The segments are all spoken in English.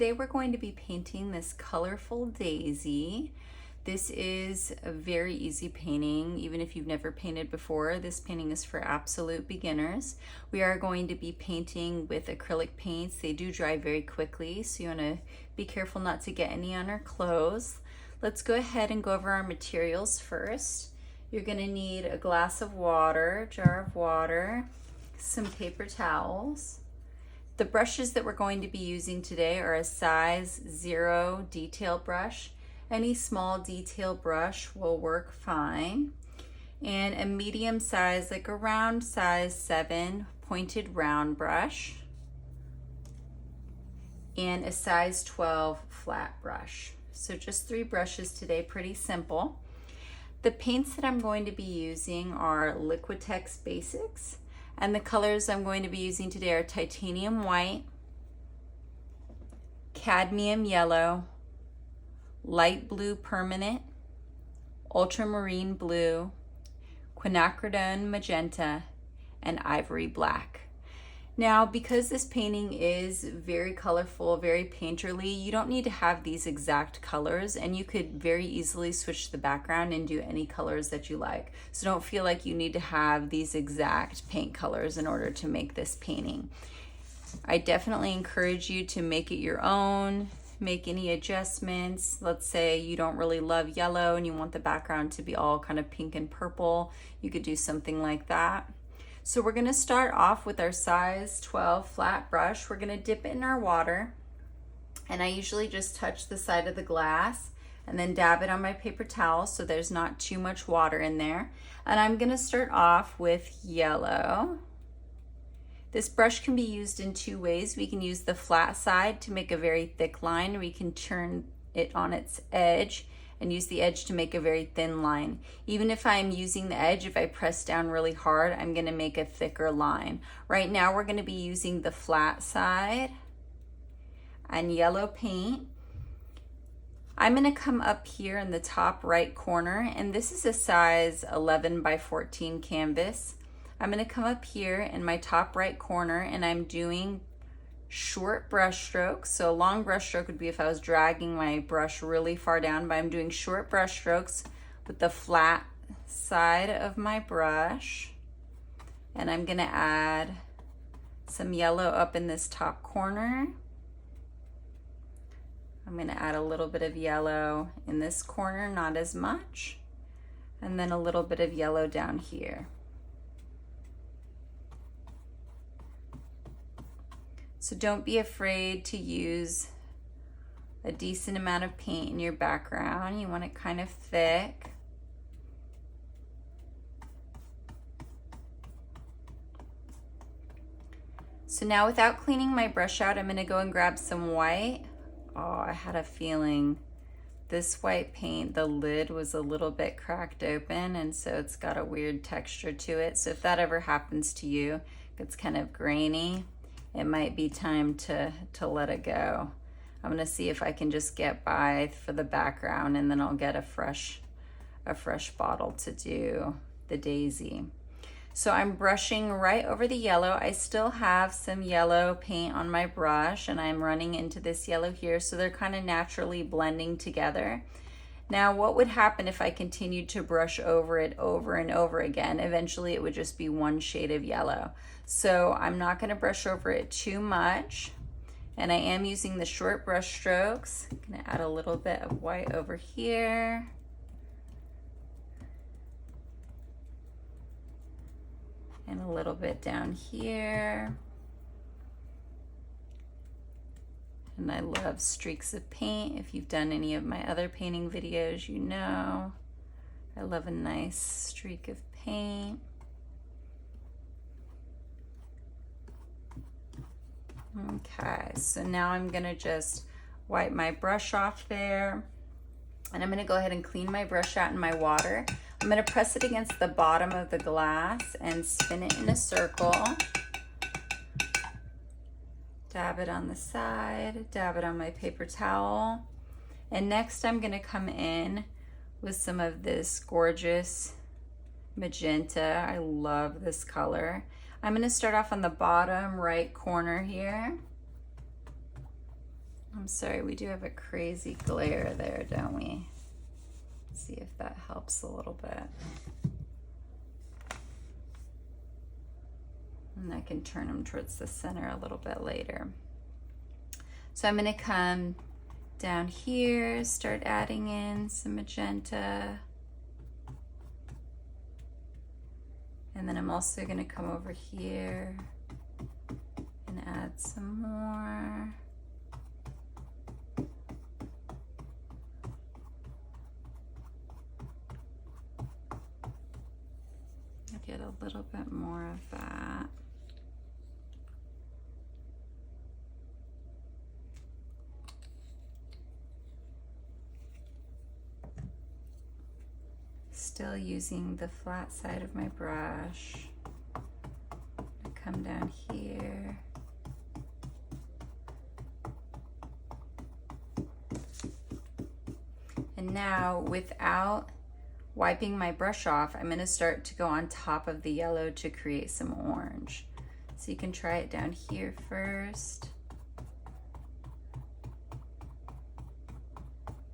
today we're going to be painting this colorful daisy. This is a very easy painting, even if you've never painted before. This painting is for absolute beginners. We are going to be painting with acrylic paints. They do dry very quickly, so you want to be careful not to get any on our clothes. Let's go ahead and go over our materials first. You're going to need a glass of water, jar of water, some paper towels. The brushes that we're going to be using today are a size 0 detail brush. Any small detail brush will work fine. And a medium size, like a round size 7 pointed round brush. And a size 12 flat brush. So just 3 brushes today, pretty simple. The paints that I'm going to be using are Liquitex Basics. And the colors I'm going to be using today are Titanium White, Cadmium Yellow, Light Blue Permanent, Ultramarine Blue, Quinacridone Magenta, and Ivory Black. Now, because this painting is very colorful, very painterly, you don't need to have these exact colors, and you could very easily switch the background and do any colors that you like. So don't feel like you need to have these exact paint colors in order to make this painting. I definitely encourage you to make it your own, make any adjustments. Let's say you don't really love yellow and you want the background to be all kind of pink and purple. You could do something like that. So we're going to start off with our size 12 flat brush. We're going to dip it in our water, and I usually just touch the side of the glass and then dab it on my paper towel so there's not too much water in there. And I'm going to start off with yellow. This brush can be used in 2 ways. We can use the flat side to make a very thick line. We can turn it on its edge and use the edge to make a very thin line. Even if I'm using the edge, if I press down really hard, I'm gonna make a thicker line. Right now we're gonna be using the flat side and yellow paint. I'm gonna come up here in the top right corner, and this is a size 11 by 14 canvas. I'm gonna come up here in my top right corner, and I'm doing short brush strokes. So a long brush stroke would be if I was dragging my brush really far down, but I'm doing short brush strokes with the flat side of my brush. And I'm gonna add some yellow up in this top corner. I'm gonna add a little bit of yellow in this corner, not as much. And then a little bit of yellow down here. So don't be afraid to use a decent amount of paint in your background. You want it kind of thick. So now, without cleaning my brush out, I'm gonna go and grab some white. Oh, I had a feeling this white paint, the lid was a little bit cracked open, and so it's got a weird texture to it. So if that ever happens to you, it's kind of grainy, it might be time to let it go. I'm gonna see if I can just get by for the background, and then I'll get a fresh bottle to do the daisy. So I'm brushing right over the yellow. I still have some yellow paint on my brush, and I'm running into this yellow here, so they're kind of naturally blending together. Now, what would happen if I continued to brush over it over and over again? Eventually it would just be one shade of yellow. So I'm not gonna brush over it too much. And I am using the short brush strokes. I'm gonna add a little bit of white over here. And a little bit down here. And I love streaks of paint. If you've done any of my other painting videos, you know I love a nice streak of paint. Okay, so now I'm gonna just wipe my brush off there, and I'm gonna go ahead and clean my brush out in my water. I'm gonna press it against the bottom of the glass and spin it in a circle. Dab it on the side, dab it on my paper towel. And next I'm gonna come in with some of this gorgeous magenta. I love this color. I'm gonna start off on the bottom right corner here. I'm sorry, we do have a crazy glare there, don't we? Let's see if that helps a little bit. And I can turn them towards the center a little bit later. So I'm gonna come down here, start adding in some magenta. And then I'm also gonna come over here and add some more. I'll get a little bit more of that. Still using the flat side of my brush. Come down here. And now, without wiping my brush off, I'm going to start to go on top of the yellow to create some orange. So you can try it down here first.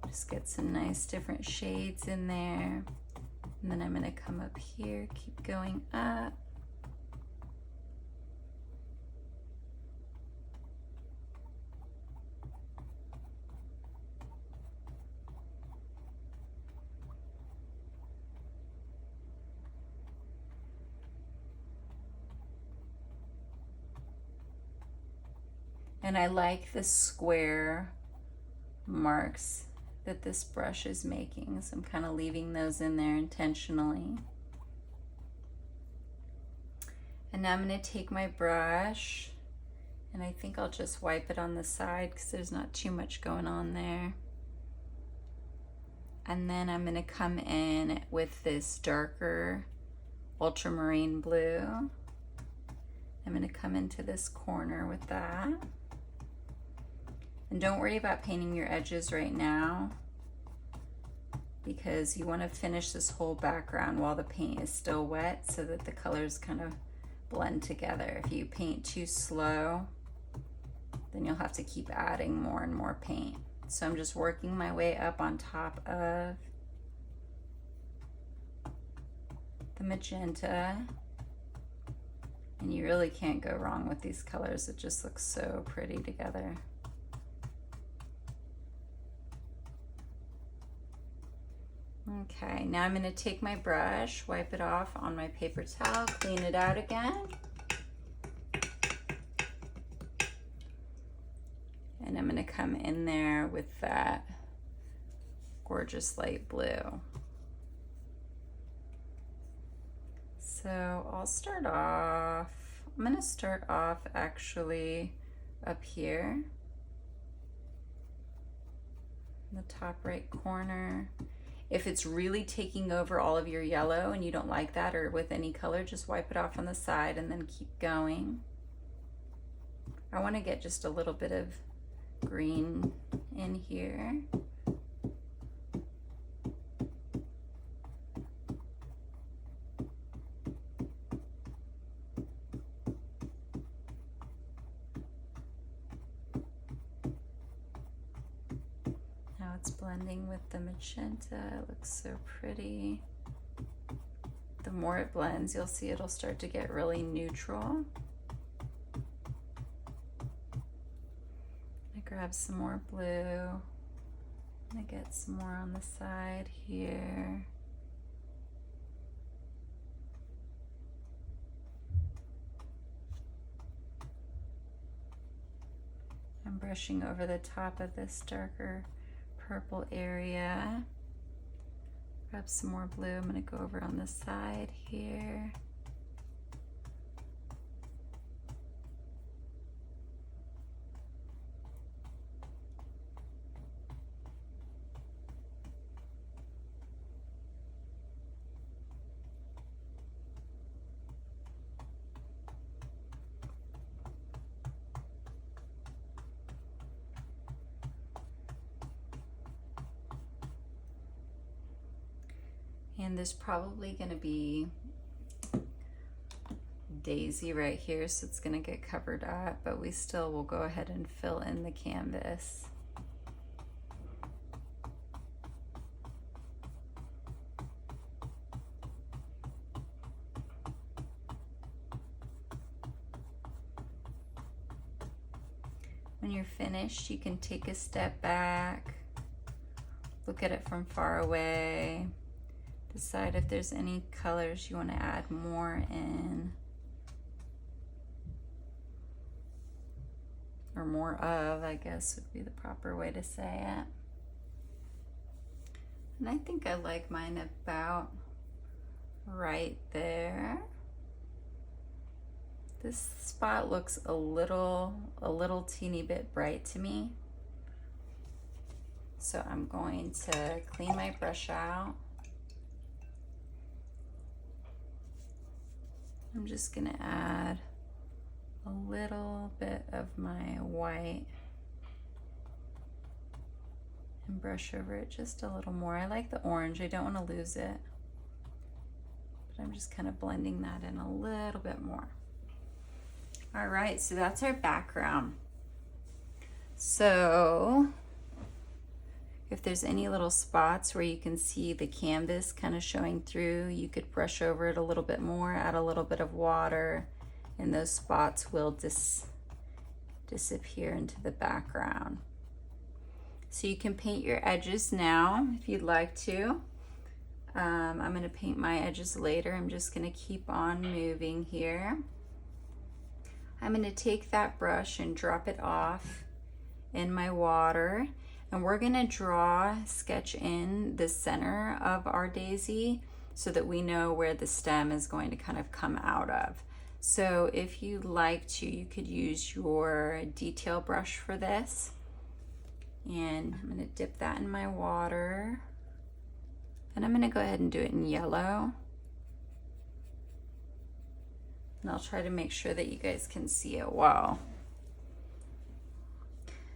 Just get some nice different shades in there. And then I'm going to come up here, keep going up. And I like the square marks that this brush is making, so I'm kind of leaving those in there intentionally. And now I'm going to take my brush, and I think I'll just wipe it on the side because there's not too much going on there. And then I'm going to come in with this darker ultramarine blue. I'm going to come into this corner with that. And don't worry about painting your edges right now, because you want to finish this whole background while the paint is still wet so that the colors kind of blend together. If you paint too slow, then you'll have to keep adding more and more paint. So I'm just working my way up on top of the magenta. And you really can't go wrong with these colors. It just looks so pretty together. Okay, now I'm going to take my brush, wipe it off on my paper towel, clean it out again. And I'm going to come in there with that gorgeous light blue. So I'll start off, I'm going to start off actually up here in the top right corner. If it's really taking over all of your yellow and you don't like that, or with any color, just wipe it off on the side and then keep going. I want to get just a little bit of green in here. It's blending with the magenta. It looks so pretty. The more it blends, you'll see it'll start to get really neutral. I grab some more blue. I get some more on the side here. I'm brushing over the top of this darker purple area. Grab some more blue. I'm going to go over on the side here. And there's probably going to be daisy right here, so it's gonna get covered up, but we still will go ahead and fill in the canvas. When you're finished, you can take a step back, look at it from far away, decide if there's any colors you want to add more in, or more of, I guess would be the proper way to say it. And I think I like mine about right there. This spot looks a little teeny bit bright to me. So I'm going to clean my brush out. I'm just gonna add a little bit of my white and brush over it just a little more. I like the orange, I don't want to lose it. But I'm just kind of blending that in a little bit more. All right, so that's our background. So if there's any little spots where you can see the canvas kind of showing through, you could brush over it a little bit more, add a little bit of water, and those spots will disappear into the background. So you can paint your edges now if you'd like to. I'm going to paint my edges later. I'm just going to keep on moving here. I'm going to take that brush and drop it off in my water, and we're going to sketch in the center of our daisy so that we know where the stem is going to kind of come out of. So if you'd like to, you could use your detail brush for this. And I'm going to dip that in my water, and I'm going to go ahead and do it in yellow. And I'll try to make sure that you guys can see it well.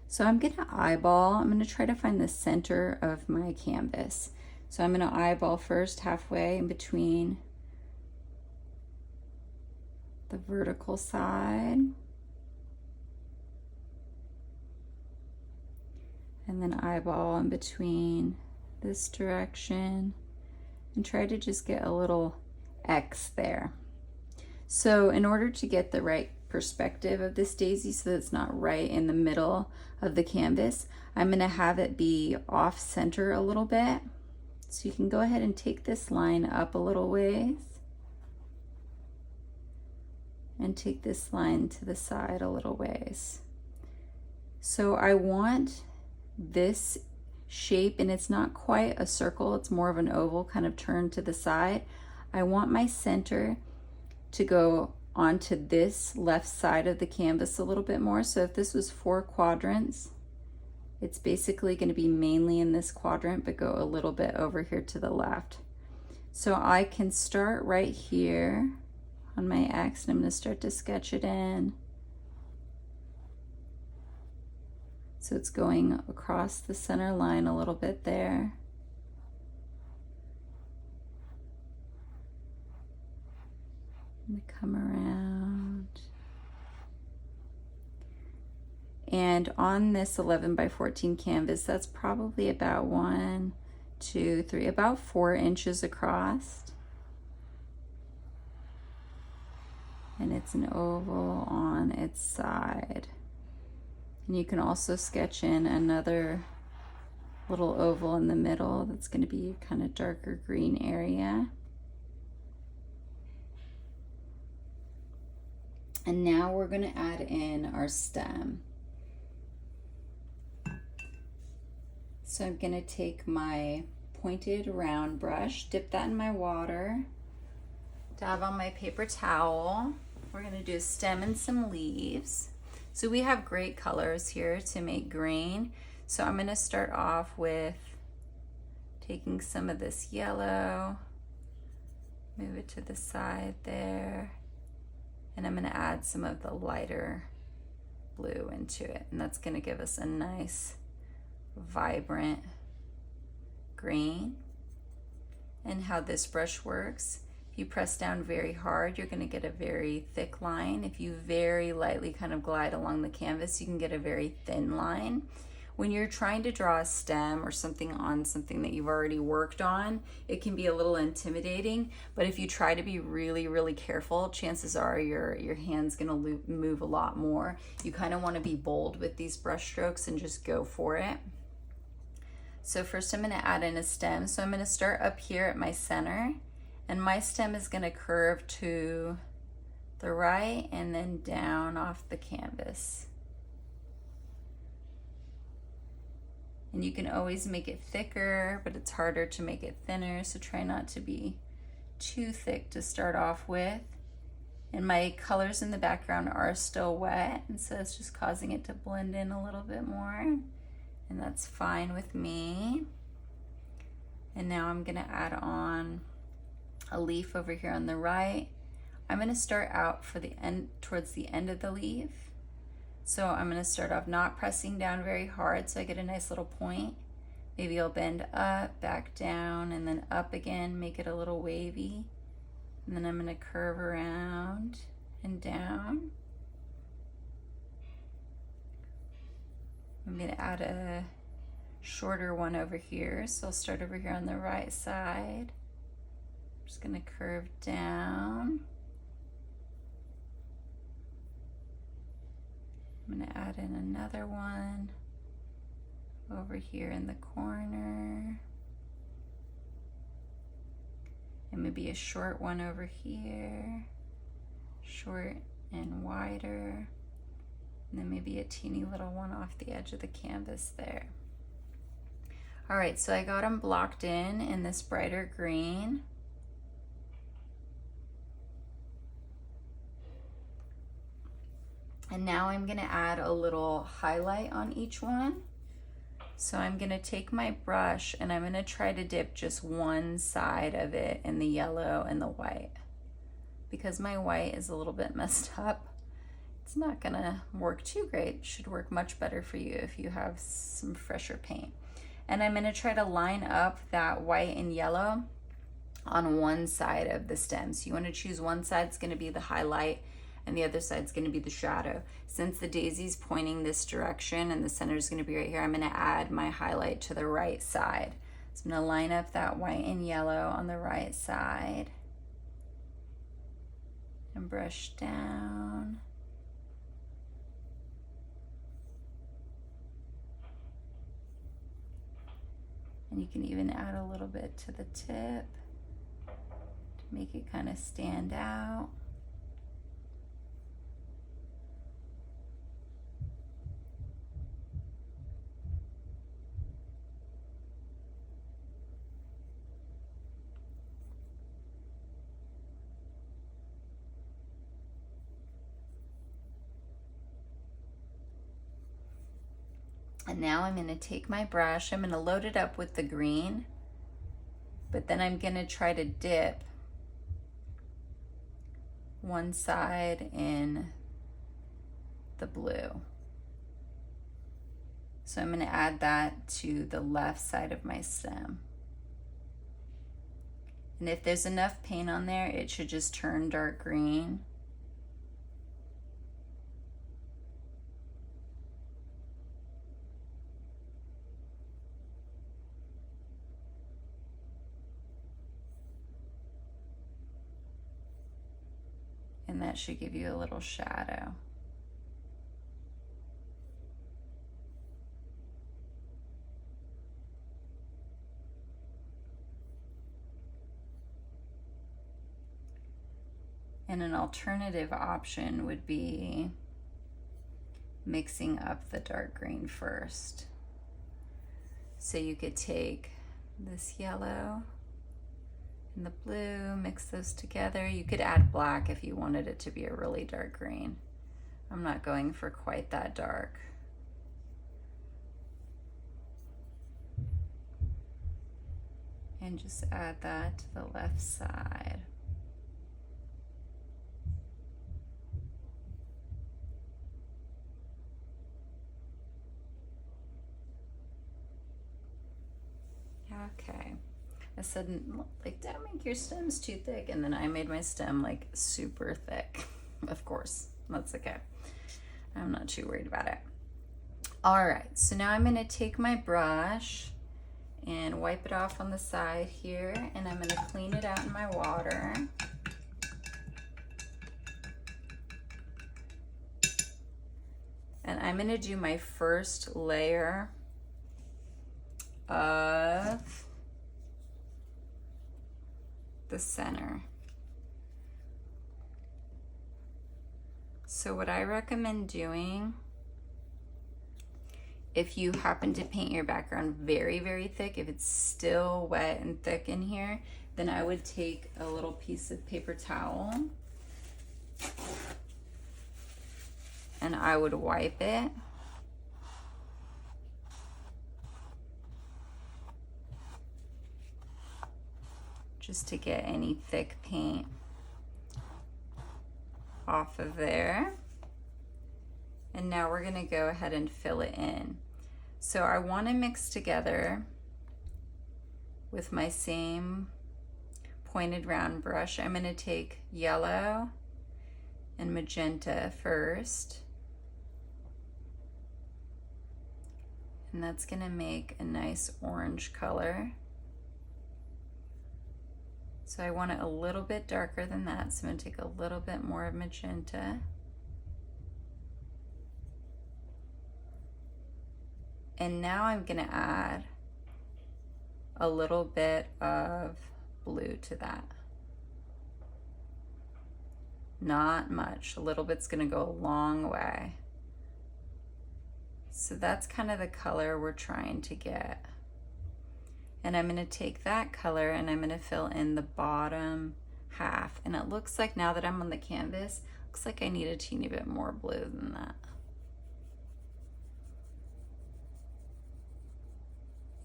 So I'm going to eyeball. I'm going to try to find the center of my canvas. So I'm going to eyeball first halfway in between the vertical side. And then eyeball in between this direction and try to just get a little X there. So in order to get the right perspective of this daisy so that it's not right in the middle of the canvas, I'm going to have it be off center a little bit. So you can go ahead and take this line up a little ways and take this line to the side a little ways. So I want this shape, and it's not quite a circle, it's more of an oval kind of turned to the side. I want my center to go onto this left side of the canvas a little bit more. So if this was 4 quadrants, it's basically going to be mainly in this quadrant, but go a little bit over here to the left. So I can start right here on my X, and I'm going to start to sketch it in. So it's going across the center line a little bit there. And come around. And on this 11 by 14 canvas, that's probably about 1, 2, 3, about 4 inches across. And it's an oval on its side. And you can also sketch in another little oval in the middle that's going to be a kind of darker green area. And now we're going to add in our stem. So I'm going to take my pointed round brush, dip that in my water, dab on my paper towel. We're going to do a stem and some leaves. So we have great colors here to make green. So I'm going to start off with taking some of this yellow, move it to the side there, and I'm going to add some of the lighter blue into it. And that's going to give us a nice, vibrant green. And how this brush works If you press down very hard, you're going to get a very thick line. If you very lightly kind of glide along the canvas, you can get a very thin line. When you're trying to draw a stem or something on something that you've already worked on, it can be a little intimidating, but if you try to be really, really careful, chances are your hand's gonna move a lot more. You kind of want to be bold with these brush strokes and just go for it. So first I'm gonna add in a stem. So I'm gonna start up here at my center, and my stem is gonna curve to the right and then down off the canvas. And you can always make it thicker, but it's harder to make it thinner, so try not to be too thick to start off with. And my colors in the background are still wet, and so it's just causing it to blend in a little bit more, and that's fine with me. And now I'm gonna add on a leaf over here on the right. I'm gonna start out for the end, towards the end of the leaf. So I'm gonna start off not pressing down very hard so I get a nice little point. Maybe I'll bend up, back down, and then up again, make it a little wavy. And then I'm gonna curve around and down. I'm gonna add a shorter one over here. So I'll start over here on the right side. I'm just gonna curve down. I'm gonna add in another one over here in the corner. And maybe a short one over here, short and wider. And then maybe a teeny little one off the edge of the canvas there. All right, so I got them blocked in this brighter green. And now I'm gonna add a little highlight on each one. So I'm gonna take my brush and I'm gonna try to dip just one side of it in the yellow and the white. Because my white is a little bit messed up, it's not gonna work too great. It should work much better for you if you have some fresher paint. And I'm gonna try to line up that white and yellow on one side of the stem. So you wanna choose one side, it's gonna be the highlight, and the other side's gonna be the shadow. Since the daisy's pointing this direction and the center is gonna be right here, I'm gonna add my highlight to the right side. So I'm gonna line up that white and yellow on the right side and brush down. And you can even add a little bit to the tip to make it kind of stand out. And now I'm gonna take my brush, I'm gonna load it up with the green, but then I'm gonna try to dip one side in the blue. So I'm gonna add that to the left side of my stem. And if there's enough paint on there, it should just turn dark green. And that should give you a little shadow. And an alternative option would be mixing up the dark green first. So you could take this yellow and the blue, mix those together. You could add black if you wanted it to be a really dark green. I'm not going for quite that dark. And just add that to the left side. Okay. I said, like, don't make your stems too thick. And then I made my stem like super thick. Of course, that's okay. I'm not too worried about it. All right, so now I'm gonna take my brush and wipe it off on the side here, and I'm gonna clean it out in my water. And I'm gonna do my first layer of the center. So what I recommend doing, if you happen to paint your background very, very thick, if it's still wet and thick in here, then I would take a little piece of paper towel and I would wipe it. Just to get any thick paint off of there. And now we're gonna go ahead and fill it in. So I wanna mix together with my same pointed round brush. I'm gonna take yellow and magenta first. And that's gonna make a nice orange color. So I want it a little bit darker than that, so I'm gonna take a little bit more of magenta. And now I'm gonna add a little bit of blue to that. Not much, a little bit's gonna go a long way. So that's kind of the color we're trying to get. And I'm gonna take that color and I'm gonna fill in the bottom half. And it looks like now that I'm on the canvas, looks like I need a teeny bit more blue than that.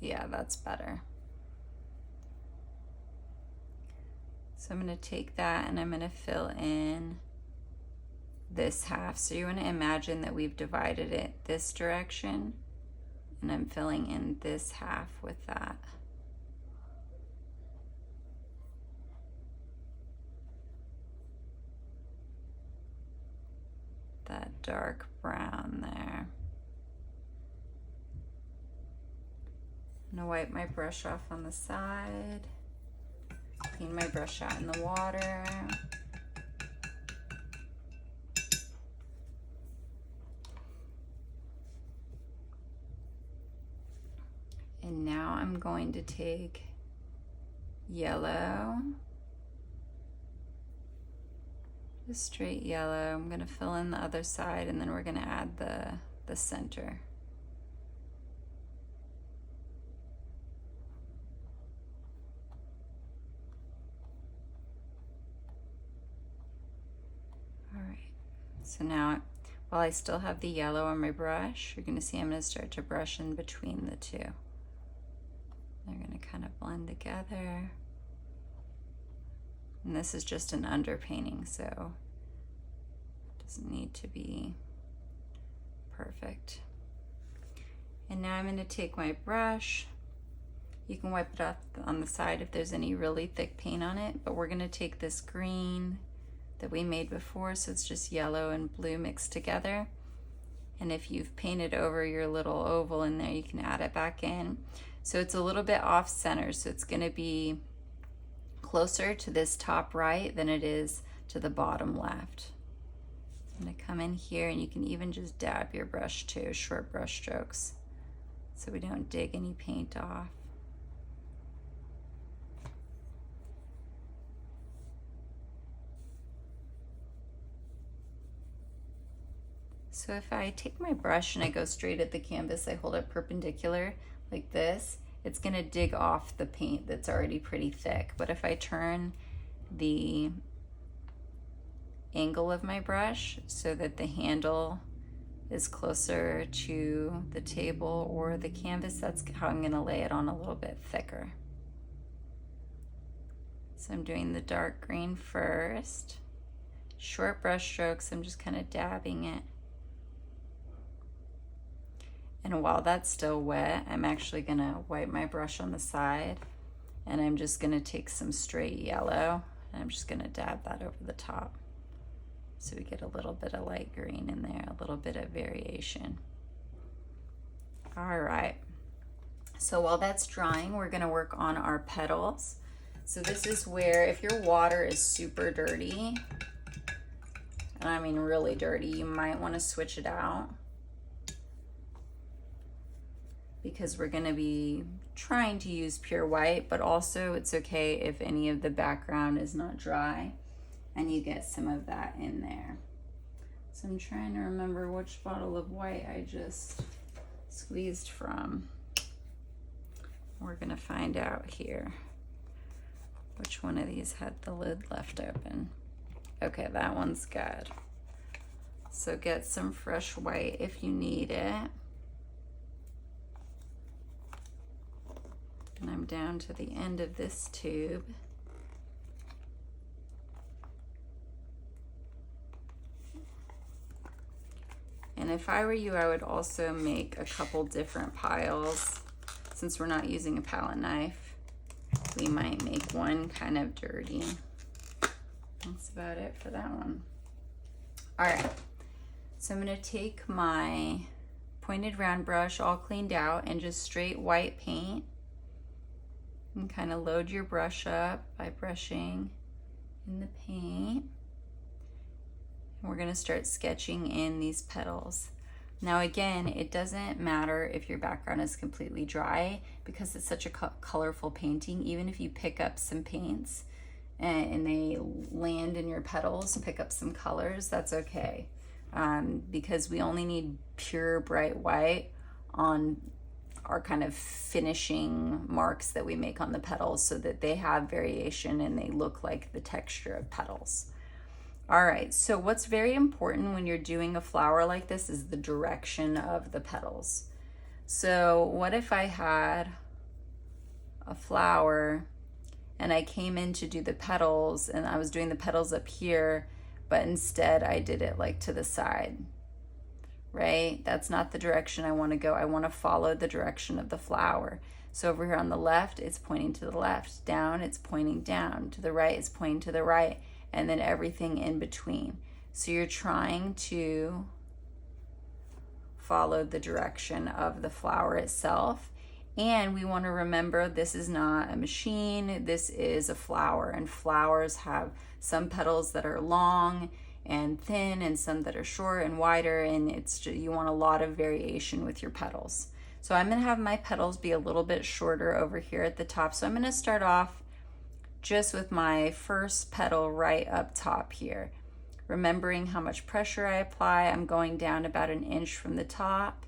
Yeah, that's better. So I'm gonna take that and I'm gonna fill in this half. So you wanna imagine that we've divided it this direction and I'm filling in this half with that. That dark brown there. I'm gonna wipe my brush off on the side, clean my brush out in the water. And now I'm going to take yellow, just straight yellow. I'm gonna fill in the other side and then we're gonna add the center. All right, so now while I still have the yellow on my brush, you're gonna see I'm gonna start to brush in between the two. They're gonna kind of blend together. And this is just an underpainting, so it doesn't need to be perfect. And now I'm gonna take my brush. You can wipe it off on the side if there's any really thick paint on it, but we're gonna take this green that we made before, so it's just yellow and blue mixed together. And if you've painted over your little oval in there, you can add it back in. So it's a little bit off center, so it's gonna be closer to this top right than it is to the bottom left. I'm gonna come in here and you can even just dab your brush too, short brush strokes, so we don't dig any paint off. So if I take my brush and I go straight at the canvas, I hold it perpendicular like this, it's gonna dig off the paint that's already pretty thick. But if I turn the angle of my brush so that the handle is closer to the table or the canvas, that's how I'm gonna lay it on a little bit thicker. So I'm doing the dark green first. Short brush strokes, I'm just kind of dabbing it. And while that's still wet, I'm actually gonna wipe my brush on the side And I'm just gonna take some straight yellow and I'm just gonna dab that over the top. So we get a little bit of light green in there, a little bit of variation. All right, so while that's drying, we're gonna work on our petals. So this is where, if your water is super dirty, and I mean really dirty, you might wanna switch it out, because we're gonna be trying to use pure white, but also it's okay if any of the background is not dry and you get some of that in there. So I'm trying to remember which bottle of white I just squeezed from. We're gonna find out here which one of these had the lid left open. Okay, that one's good. So get some fresh white if you need it. And I'm down to the end of this tube. And if I were you, I would also make a couple different piles. Since we're not using a palette knife, we might make one kind of dirty. That's about it for that one. All right, so I'm gonna take my pointed round brush all cleaned out and just straight white paint, and kind of load your brush up by brushing in the paint. And we're gonna start sketching in these petals. Now again, it doesn't matter if your background is completely dry because it's such a colorful painting. Even if you pick up some paints and they land in your petals, pick up some colors, that's okay. Because we only need pure bright white on our kind of finishing marks that we make on the petals so that they have variation and they look like the texture of petals. All right, so what's very important when you're doing a flower like this is the direction of the petals. So what if I had a flower and I came in to do the petals and I was doing the petals up here, but instead I did it like to the side, right? That's not the direction I want to go. I want to follow the direction of the flower. So over here on the left, it's pointing to the left. Down, it's pointing down. To the right, it's pointing to the right. And then everything in between. So you're trying to follow the direction of the flower itself. And we want to remember this is not a machine, this is a flower, and flowers have some petals that are long and thin and some that are short and wider, and it's just, you want a lot of variation with your petals. So I'm going to have my petals be a little bit shorter over here at the top. So I'm going to start off just with my first petal right up top here. Remembering how much pressure I apply, I'm going down about 1 inch from the top.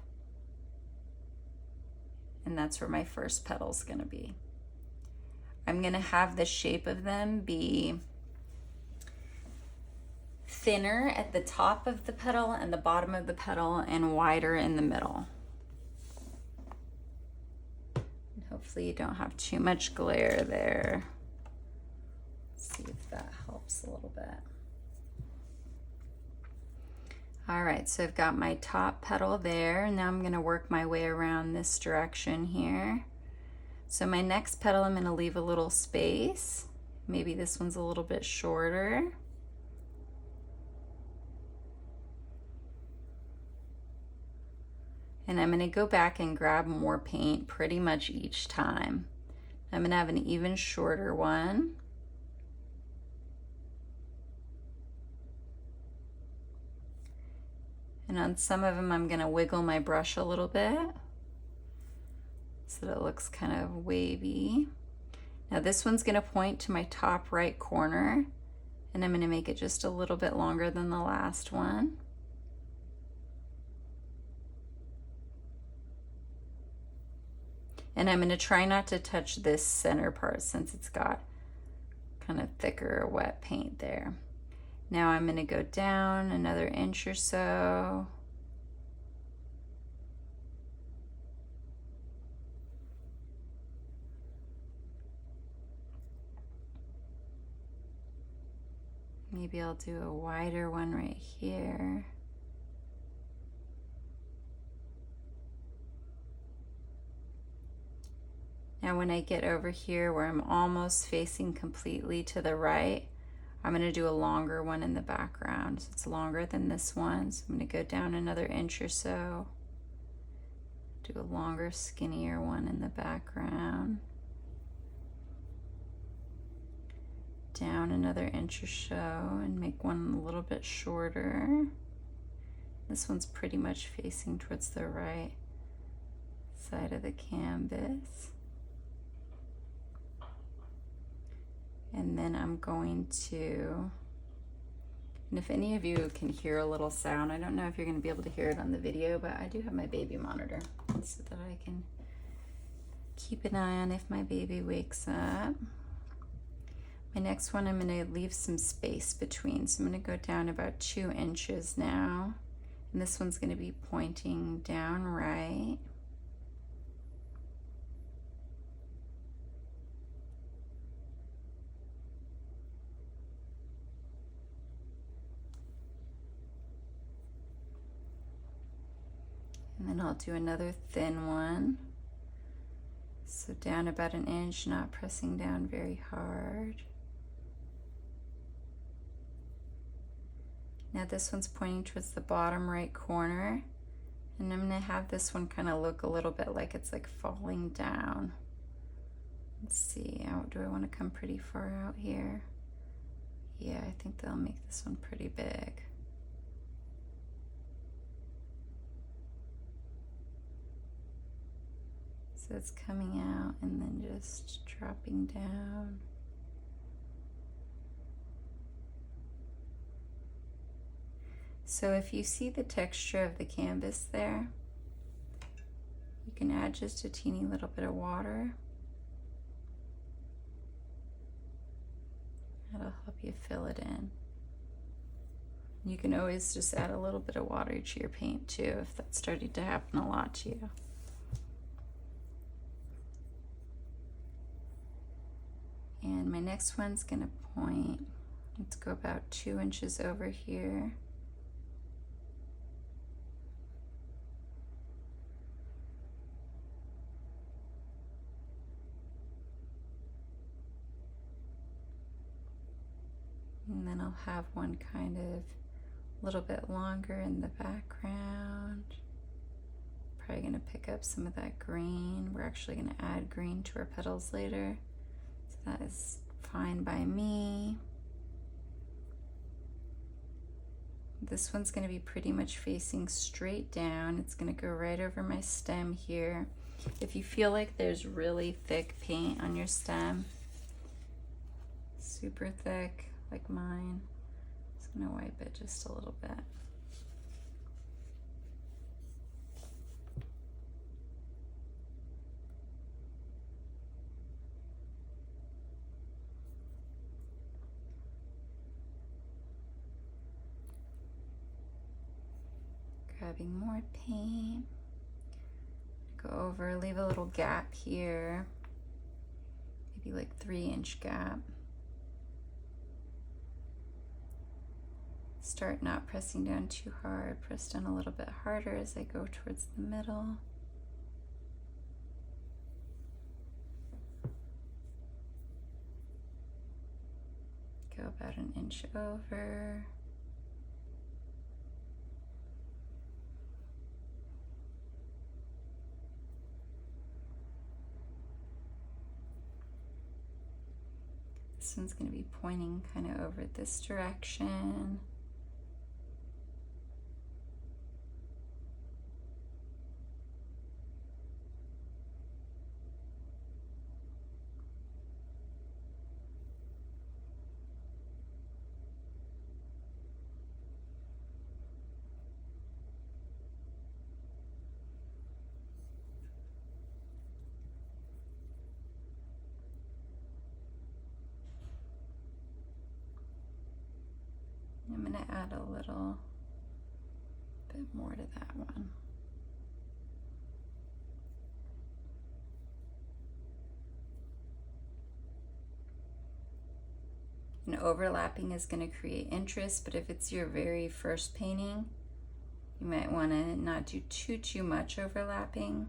And that's where my first petal is going to be. I'm going to have the shape of them be thinner at the top of the petal and the bottom of the petal and wider in the middle. And hopefully you don't have too much glare there. See if that helps a little bit. All right, so I've got my top petal there. Now I'm gonna work my way around this direction here. So my next petal, I'm gonna leave a little space. Maybe this one's a little bit shorter. And I'm gonna go back and grab more paint pretty much each time. I'm gonna have an even shorter one. And on some of them, I'm gonna wiggle my brush a little bit so that it looks kind of wavy. Now this one's gonna point to my top right corner, and I'm gonna make it just a little bit longer than the last one. And I'm gonna try not to touch this center part since it's got kind of thicker wet paint there. Now I'm gonna go down another inch or so. Maybe I'll do a wider one right here. Now when I get over here where I'm almost facing completely to the right, I'm going to do a longer one in the background. So it's longer than this one. So I'm going to go down another inch or so. Do a longer, skinnier one in the background. Down another inch or so and make one a little bit shorter. This one's pretty much facing towards the right side of the canvas. And then I'm going to, and if any of you can hear a little sound, I don't know if you're going to be able to hear it on the video, but I do have my baby monitor so that I can keep an eye on if my baby wakes up. My next one, I'm going to leave some space between, so I'm going to go down about 2 inches now, and this one's going to be pointing down right. And then I'll do another thin one. So down about 1 inch, not pressing down very hard. Now this one's pointing towards the bottom right corner, and I'm gonna have this one kind of look a little bit like it's like falling down. Let's see, do I want to come pretty far out here? Yeah, I think they'll make this one pretty big. So it's coming out and then just dropping down. So if you see the texture of the canvas there, you can add just a teeny little bit of water. That'll help you fill it in. You can always just add a little bit of water to your paint too if that's starting to happen a lot to you. And my next one's gonna point, let's go about 2 inches over here. And then I'll have one kind of a little bit longer in the background. Probably gonna pick up some of that green. We're actually gonna add green to our petals later. So that is fine by me. This one's gonna be pretty much facing straight down. It's gonna go right over my stem here. If you feel like there's really thick paint on your stem, super thick, like mine, I'm just gonna wipe it just a little bit. Grabbing more paint, go over, leave a little gap here, maybe like 3-inch gap. Start not pressing down too hard, press down a little bit harder as I go towards the middle. Go about 1 inch over. This one's going to be pointing kind of over this direction. I'm going to add a little bit more to that one. And overlapping is going to create interest, but if it's your very first painting, you might want to not do too much overlapping.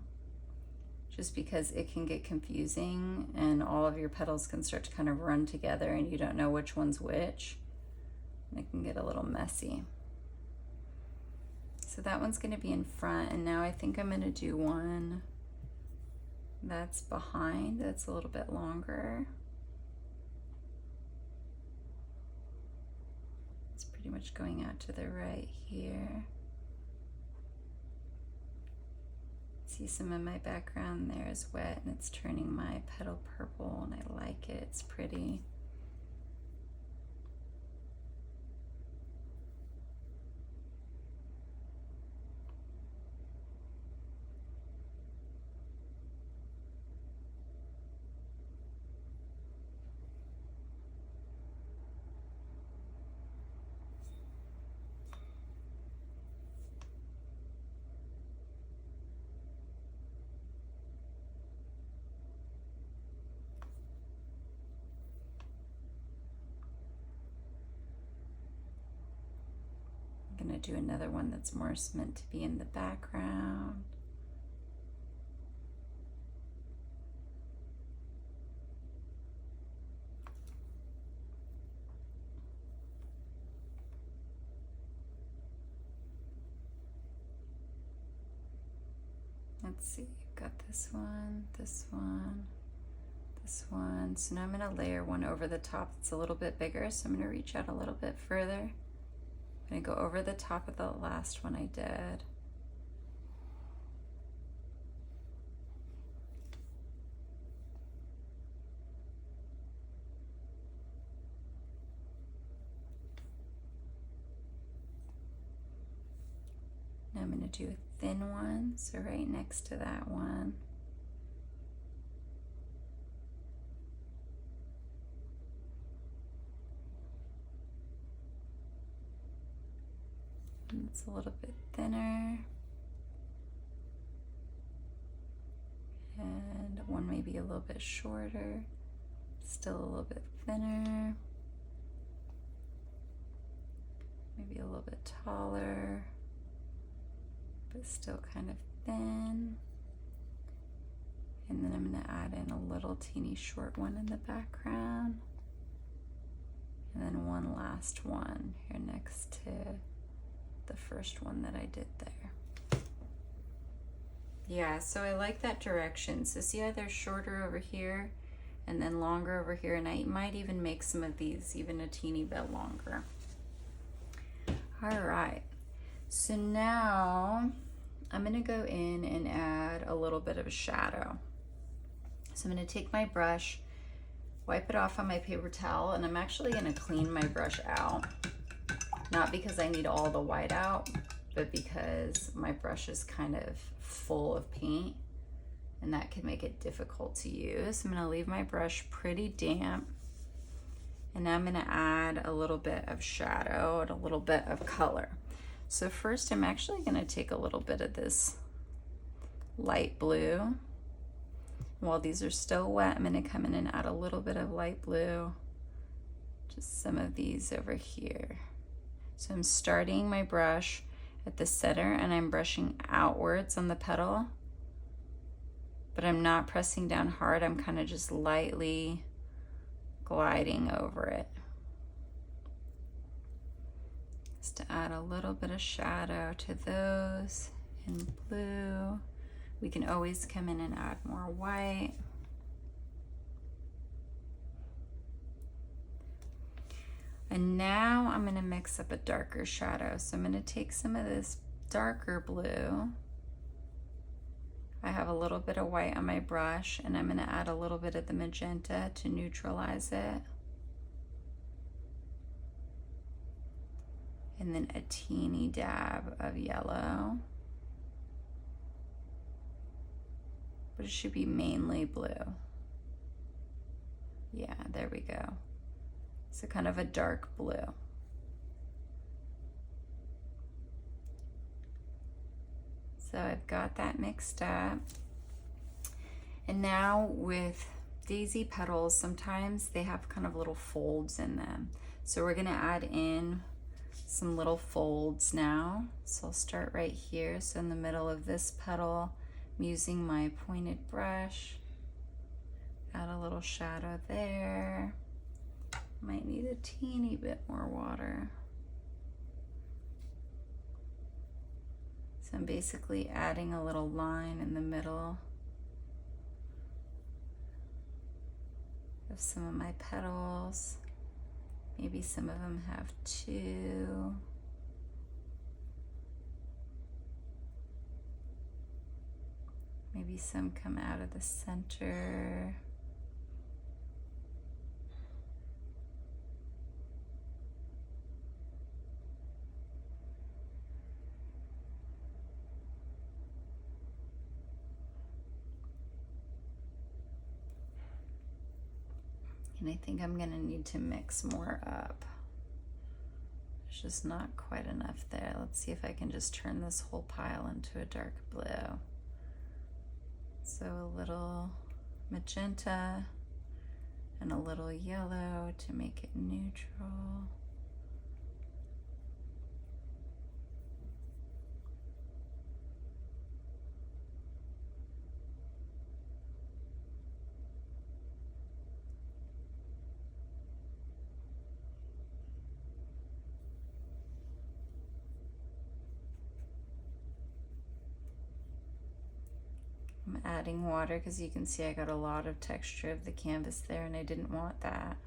just because it can get confusing and all of your petals can start to kind of run together and you don't know which one's which. And it can get a little messy. So that one's going to be in front, and now I think I'm going to do one that's behind, that's a little bit longer. It's pretty much going out to the right here. See, some of my background there is wet and it's turning my petal purple, and I like it, it's pretty. I'm going to do another one that's more meant to be in the background. Let's see, I've got this one, this one, this one. So now I'm going to layer one over the top that's a little bit bigger. So I'm going to reach out a little bit further. I'm going to go over the top of the last one I did. Now I'm going to do a thin one, so right next to that one. And it's a little bit thinner. And one maybe a little bit shorter, still a little bit thinner. Maybe a little bit taller, but still kind of thin. And then I'm going to add in a little teeny short one in the background. And then one last one here next to the first one that I did there. Yeah, so I like that direction. So see how they're shorter over here and then longer over here, and I might even make some of these even a teeny bit longer. All right, so now I'm gonna go in and add a little bit of a shadow. So I'm gonna take my brush, wipe it off on my paper towel, and I'm actually gonna clean my brush out. Not because I need all the white out, but because my brush is kind of full of paint and that can make it difficult to use. I'm gonna leave my brush pretty damp, and now I'm gonna add a little bit of shadow and a little bit of color. So first I'm actually gonna take a little bit of this light blue. While these are still wet, I'm gonna come in and add a little bit of light blue, just some of these over here. So I'm starting my brush at the center and I'm brushing outwards on the petal, but I'm not pressing down hard. I'm kind of just lightly gliding over it. Just to add a little bit of shadow to those in blue. We can always come in and add more white. And now I'm gonna mix up a darker shadow. So I'm gonna take some of this darker blue. I have a little bit of white on my brush, and I'm gonna add a little bit of the magenta to neutralize it. And then a teeny dab of yellow. But it should be mainly blue. Yeah, there we go. So kind of a dark blue. So I've got that mixed up. And now with daisy petals, sometimes they have kind of little folds in them. So we're gonna add in some little folds now. So I'll start right here. So in the middle of this petal, I'm using my pointed brush, add a little shadow there. Might need a teeny bit more water. So I'm basically adding a little line in the middle of some of my petals. Maybe some of them have two. Maybe some come out of the center. And I think I'm gonna need to mix more up. There's just not quite enough there. Let's see if I can just turn this whole pile into a dark blue. So a little magenta and a little yellow to make it neutral. I'm adding water because you can see I got a lot of texture of the canvas there and I didn't want that.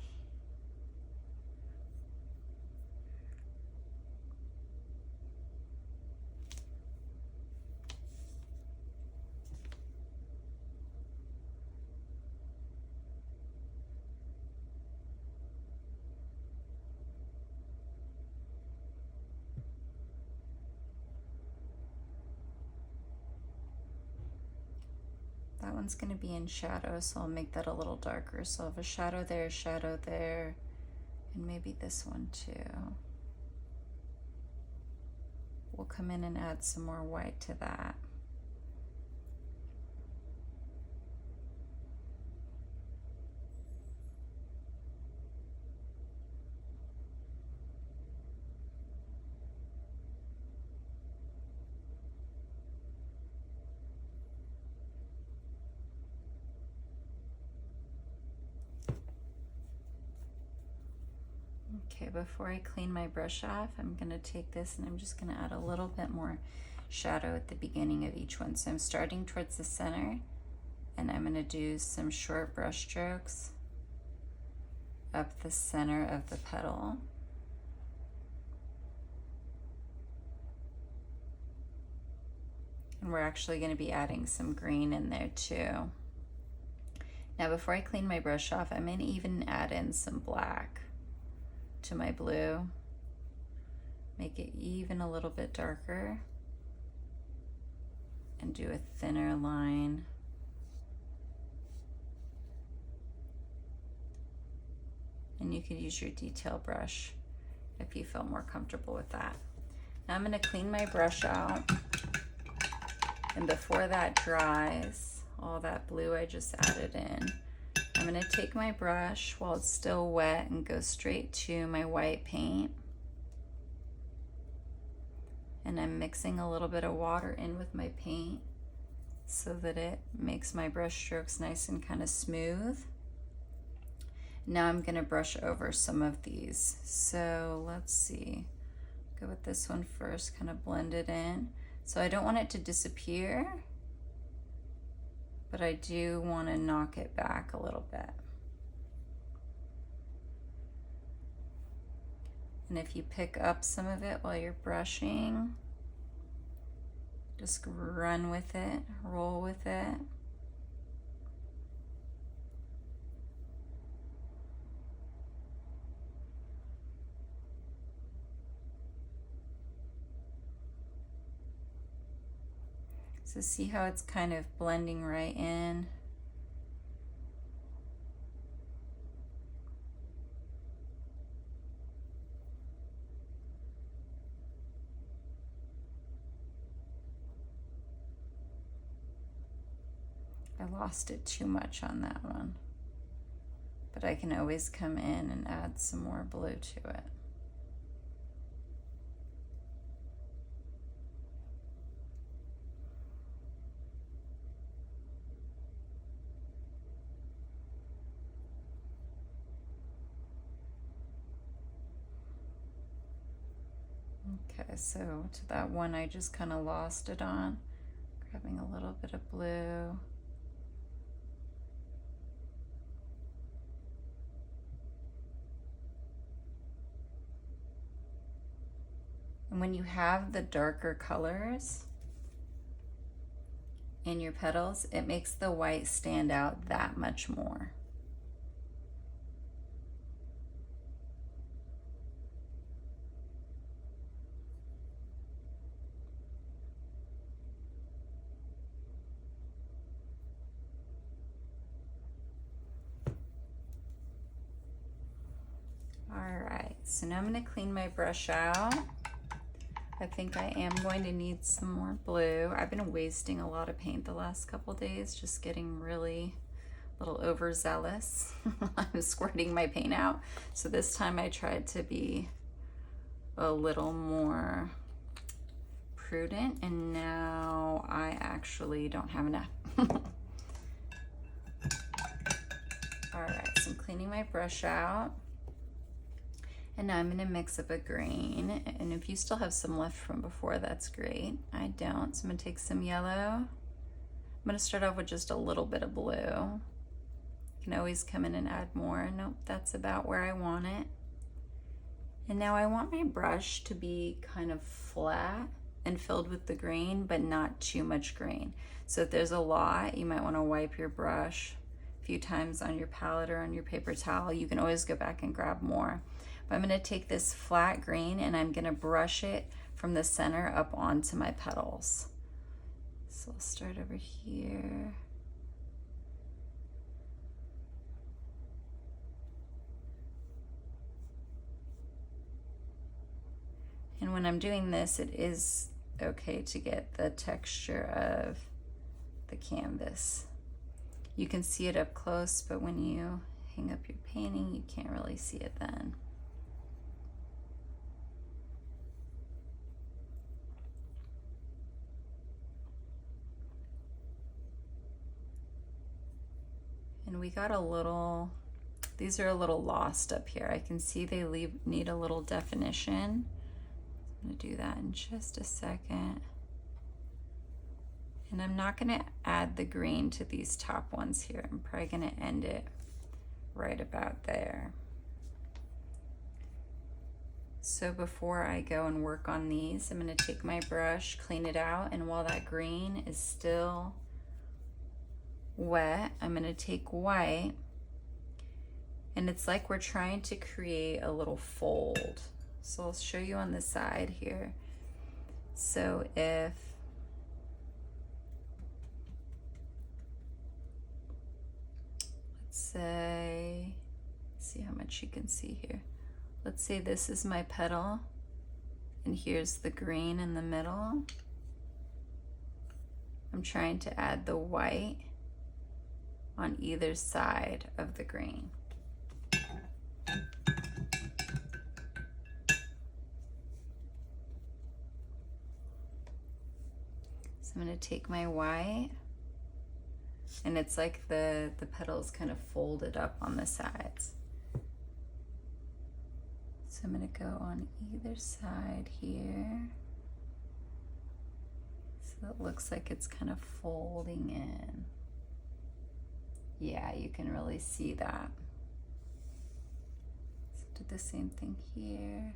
That one's going to be in shadow, so I'll make that a little darker. So I'll have a shadow there, and maybe this one too. We'll come in and add some more white to that. Okay, before I clean my brush off, I'm gonna take this and I'm just gonna add a little bit more shadow at the beginning of each one. So I'm starting towards the center and I'm gonna do some short brush strokes up the center of the petal. And we're actually gonna be adding some green in there too. Now before I clean my brush off, I'm gonna even add in some black to my blue, make it even a little bit darker, and do a thinner line. And you could use your detail brush if you feel more comfortable with that. Now I'm gonna clean my brush out, and before that dries, all that blue I just added in, I'm gonna take my brush while it's still wet and go straight to my white paint. And I'm mixing a little bit of water in with my paint so that it makes my brush strokes nice and kind of smooth. Now I'm gonna brush over some of these. So let's see, go with this one first, kind of blend it in. So I don't want it to disappear, but I do want to knock it back a little bit. And if you pick up some of it while you're brushing, just run with it, roll with it. So see how it's kind of blending right in. I lost it too much on that one, but I can always come in and add some more blue to it. Okay, so to that one I just kind of lost it on, grabbing a little bit of blue. And when you have the darker colors in your petals, it makes the white stand out that much more. All right, so now I'm going to clean my brush out. I think I am going to need some more blue. I've been wasting a lot of paint the last couple days, just getting really a little overzealous. I'm squirting my paint out. So this time I tried to be a little more prudent, and now I actually don't have enough. All right, so I'm cleaning my brush out. And now I'm gonna mix up a green, and if you still have some left from before, that's great. I don't, so I'm gonna take some yellow. I'm gonna start off with just a little bit of blue. You can always come in and add more. Nope, that's about where I want it. And now I want my brush to be kind of flat and filled with the green, but not too much green. So if there's a lot, you might wanna wipe your brush a few times on your palette or on your paper towel. You can always go back and grab more. But I'm gonna take this flat green and I'm gonna brush it from the center up onto my petals. So I'll start over here. And when I'm doing this, it is okay to get the texture of the canvas. You can see it up close, but when you hang up your painting, you can't really see it then. And we got a little, these are a little lost up here. I can see they need a little definition. I'm gonna do that in just a second. And I'm not gonna add the green to these top ones here. I'm probably gonna end it right about there. So before I go and work on these, I'm gonna take my brush, clean it out, and while that green is still wet, I'm gonna take white, and it's like we're trying to create a little fold. So I'll show you on the side here. So if let's say, see how much you can see here. Let's say this is my petal and here's the green in the middle. I'm trying to add the white on either side of the green. So I'm going to take my white, and it's like the petals kind of folded up on the sides. So I'm going to go on either side here. So it looks like it's kind of folding in. Yeah, you can really see that. So do the same thing here.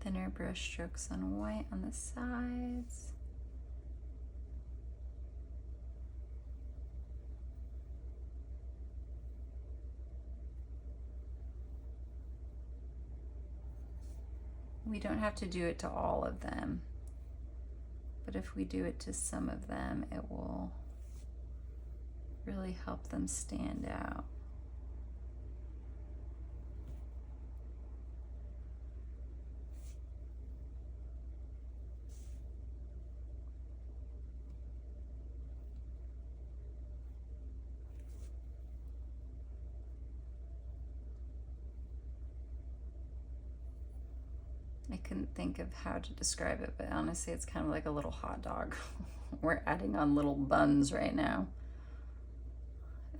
Thinner brush strokes on white on the sides. We don't have to do it to all of them, but if we do it to some of them, it will really help them stand out. I couldn't think of how to describe it, but honestly, it's kind of like a little hot dog. We're adding on little buns right now.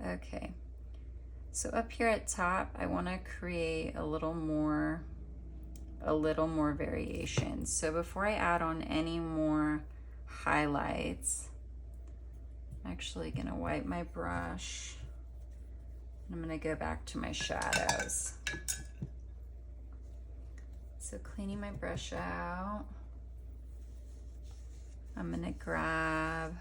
Okay, So up here at top, I want to create a little more variation. So before I add on any more highlights, I'm actually going to wipe my brush. I'm going to go back to my shadows. So cleaning my brush out, I'm going to grab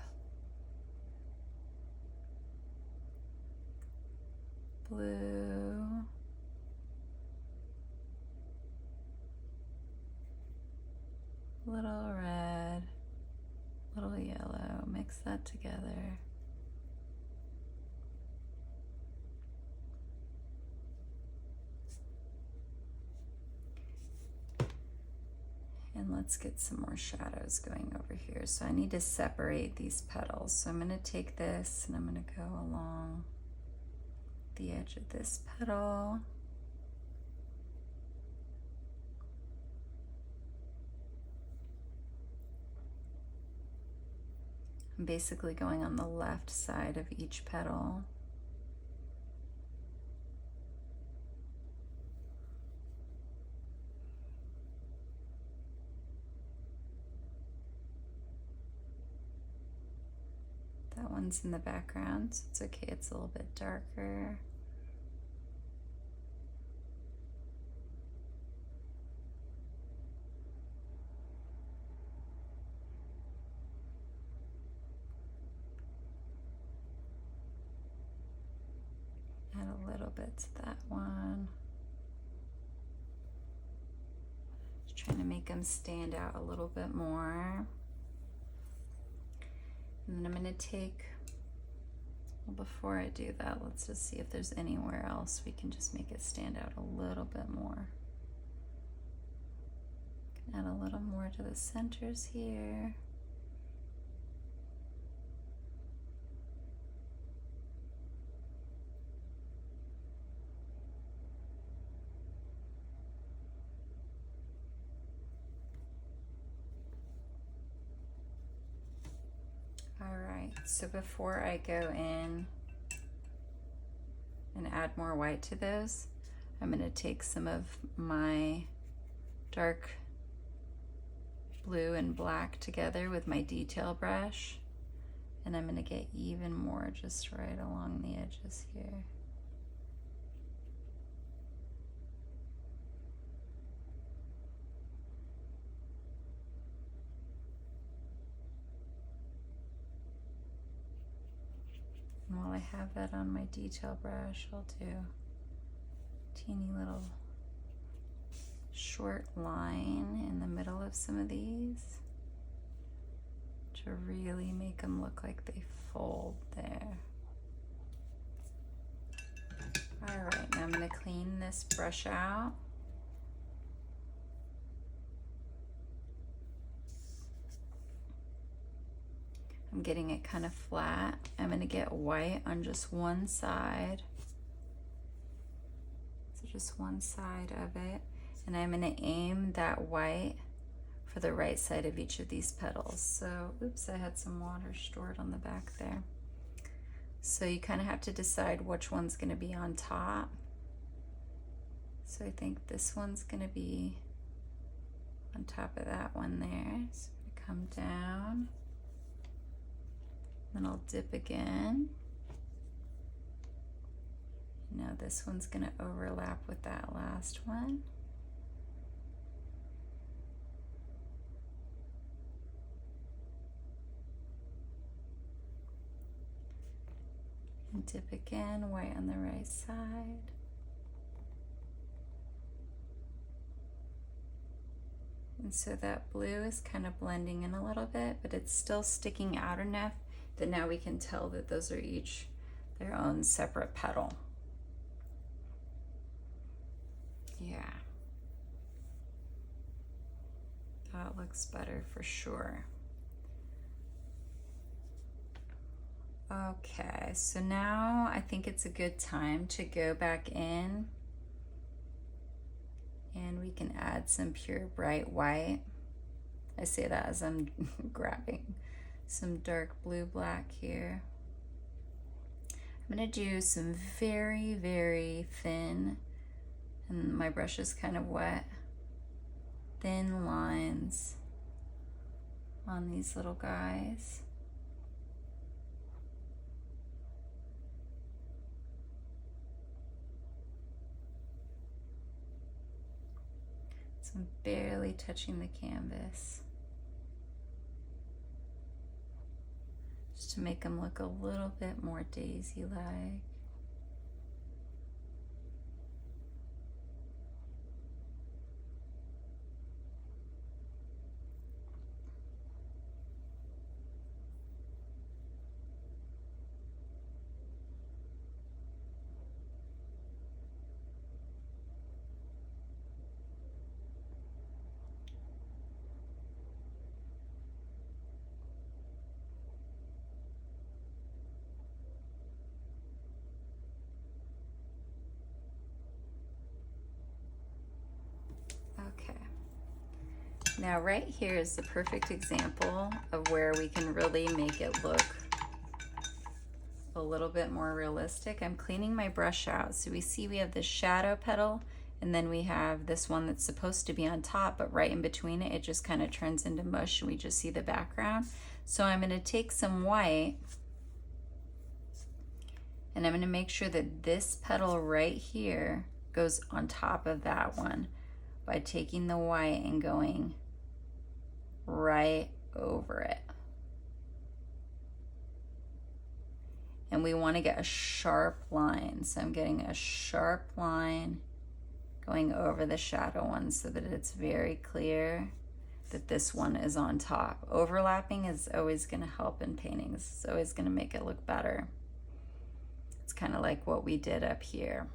blue, little red, little yellow, mix that together. And let's get some more shadows going over here. So I need to separate these petals. So I'm going to take this and I'm going to go along the edge of this petal. I'm basically going on the left side of each petal. That one's in the background, so it's okay, it's a little bit darker. Add a little bit to that one. Just trying to make them stand out a little bit more. And then I'm going to take, well, before I do that, let's just see if there's anywhere else we can just make it stand out a little bit more. Add a little more to the centers here. So before I go in and add more white to those, I'm going to take some of my dark blue and black together with my detail brush, and I'm going to get even more just right along the edges here. And while I have that on my detail brush, I'll do a teeny little short line in the middle of some of these to really make them look like they fold there. All right, now I'm going to clean this brush out. I'm getting it kind of flat. I'm going to get white on just one side. So just one side of it. And I'm going to aim that white for the right side of each of these petals. So, oops, I had some water stored on the back there. So you kind of have to decide which one's going to be on top. So I think this one's going to be on top of that one there. So I'm going to come down. Then I'll dip again. Now this one's going to overlap with that last one. And dip again, white on the right side. And so that blue is kind of blending in a little bit, but it's still sticking out enough that now we can tell that those are each their own separate petal. Yeah. That looks better for sure. Okay, so now I think it's a good time to go back in and we can add some pure bright white. I say that as I'm grabbing some dark blue black here. I'm gonna do some very, very thin, and my brush is kind of wet, thin lines on these little guys. So I'm barely touching the canvas, just to make them look a little bit more daisy-like. Okay. Now right here is the perfect example of where we can really make it look a little bit more realistic. I'm cleaning my brush out. So we see we have this shadow petal, and then we have this one that's supposed to be on top, but right in between it, it just kind of turns into mush and we just see the background. So I'm gonna take some white and I'm gonna make sure that this petal right here goes on top of that one by taking the white and going right over it. And we want to get a sharp line. So I'm getting a sharp line going over the shadow one so that it's very clear that this one is on top. Overlapping is always going to help in paintings. It's always going to make it look better. It's kind of like what we did up here.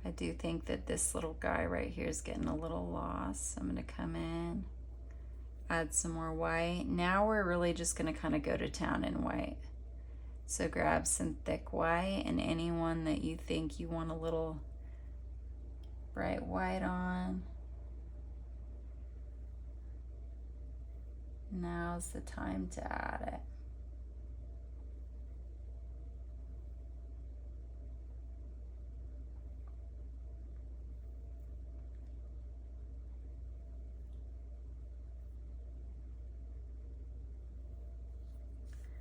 I do think that this little guy right here is getting a little lost. So I'm going to come in, add some more white. Now we're really just going to kind of go to town in white. So grab some thick white and any one that you think you want a little bright white on. Now's the time to add it.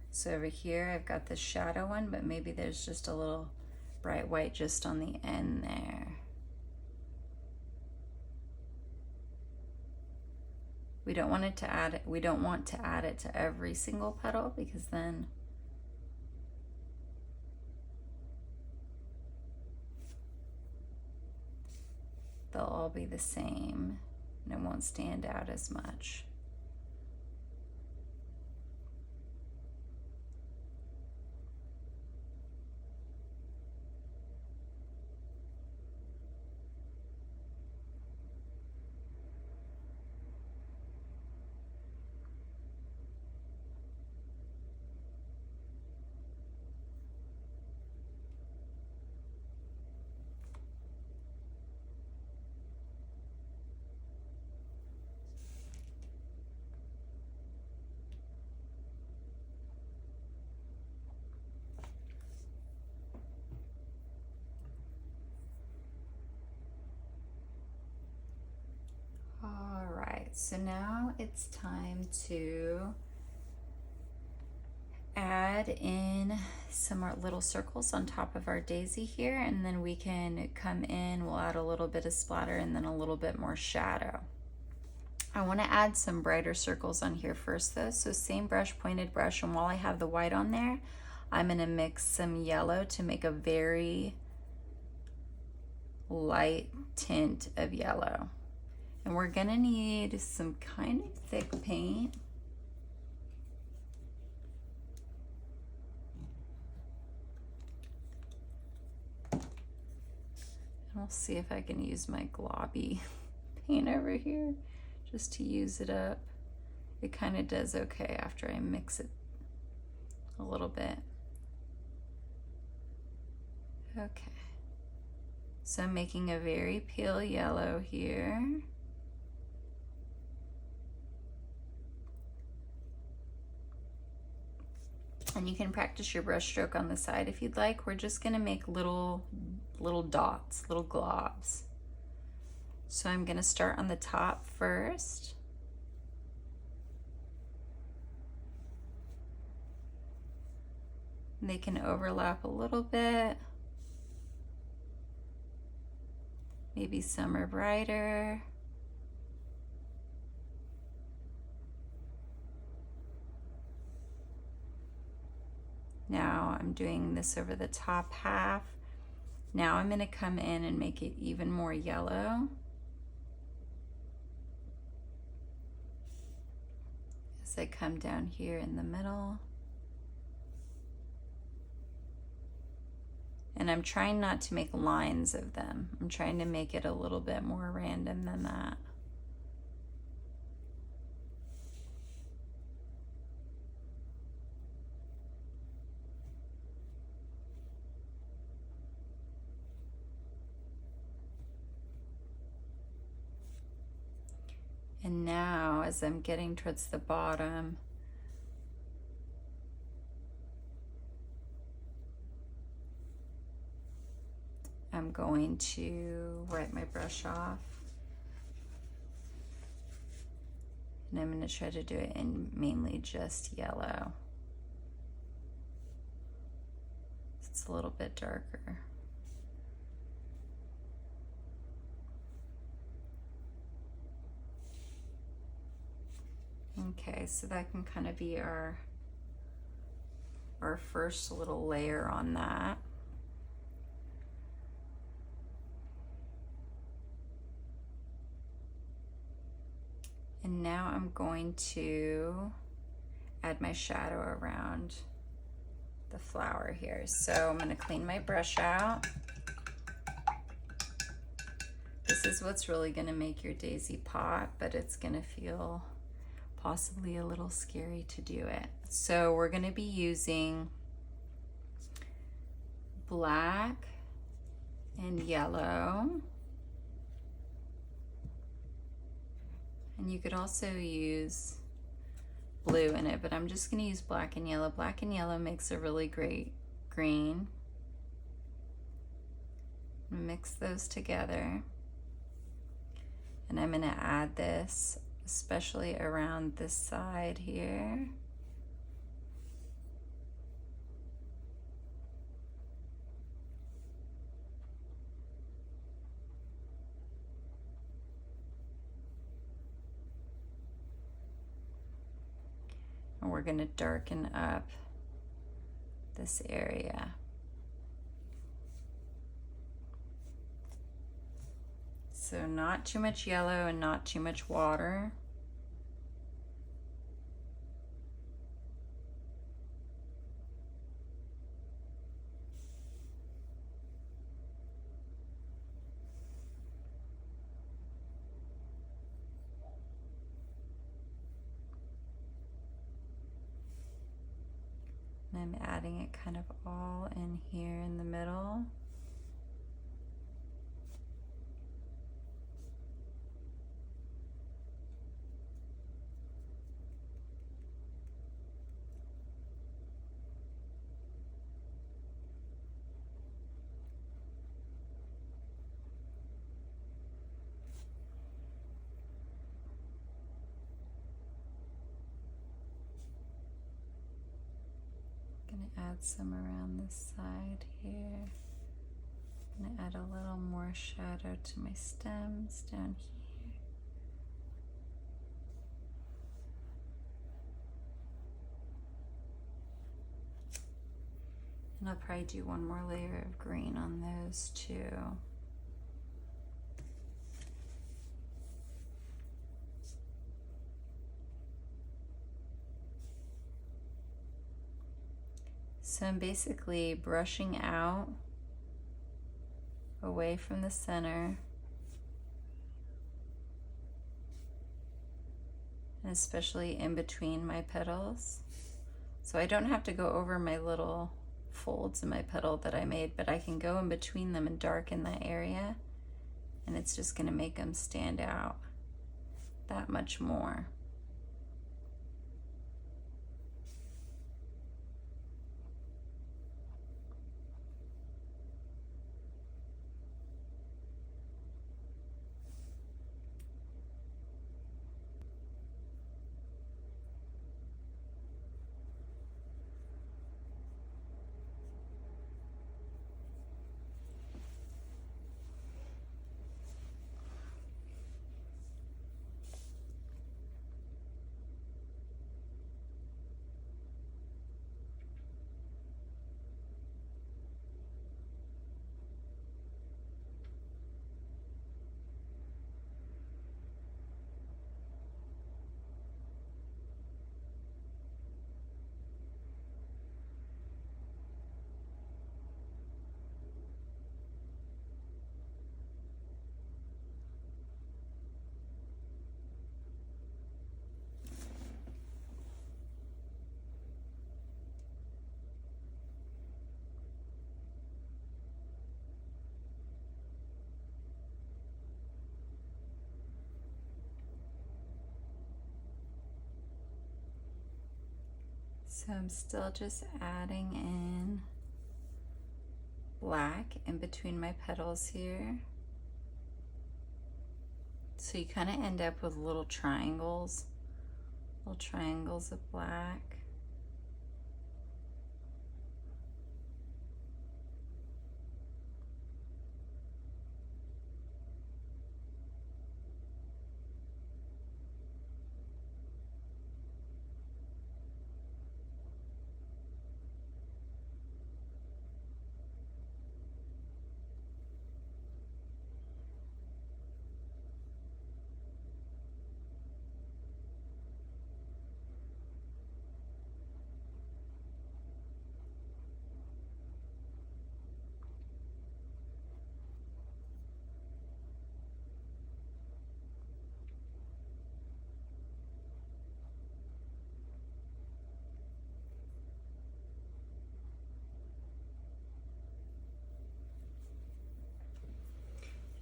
So over here, I've got the shadow one, but maybe there's just a little bright white just on the end there. We don't want to add it to every single petal, because then they'll all be the same and it won't stand out as much. So now it's time to add in some more little circles on top of our daisy here, and then we can come in, we'll add a little bit of splatter and then a little bit more shadow. I want to add some brighter circles on here first though, so same brush, pointed brush, and while I have the white on there, I'm going to mix some yellow to make a very light tint of yellow. And we're gonna need some kind of thick paint. And we'll see if I can use my globby paint over here just to use it up. It kind of does okay after I mix it a little bit. Okay. So I'm making a very pale yellow here. And you can practice your brush stroke on the side if you'd like. We're just gonna make little dots, little globs. So I'm gonna start on the top first. And they can overlap a little bit. Maybe some are brighter. Now I'm doing this over the top half. Now I'm going to come in and make it even more yellow. As I come down here in the middle. And I'm trying not to make lines of them. I'm trying to make it a little bit more random than that. And now, as I'm getting towards the bottom, I'm going to wipe my brush off. And I'm going to try to do it in mainly just yellow. It's a little bit darker. Okay, so that can kind of be our first little layer on that. And now I'm going to add my shadow around the flower here. So I'm going to clean my brush out. This is what's really going to make your daisy pop, but it's going to feel possibly a little scary to do it. So we're going to be using black and yellow. And you could also use blue in it, but I'm just going to use black and yellow. Black and yellow makes a really great green. Mix those together. And I'm going to add this, especially around this side here. And we're going to darken up this area. So not too much yellow and not too much water. And I'm adding it kind of all in here in the middle. Add some around this side here. I'm going to add a little more shadow to my stems down here. And I'll probably do one more layer of green on those too. So I'm basically brushing out away from the center, and especially in between my petals. So I don't have to go over my little folds in my petal that I made, but I can go in between them and darken that area, and it's just going to make them stand out that much more. So I'm still just adding in black in between my petals here. So you kind of end up with little triangles of black.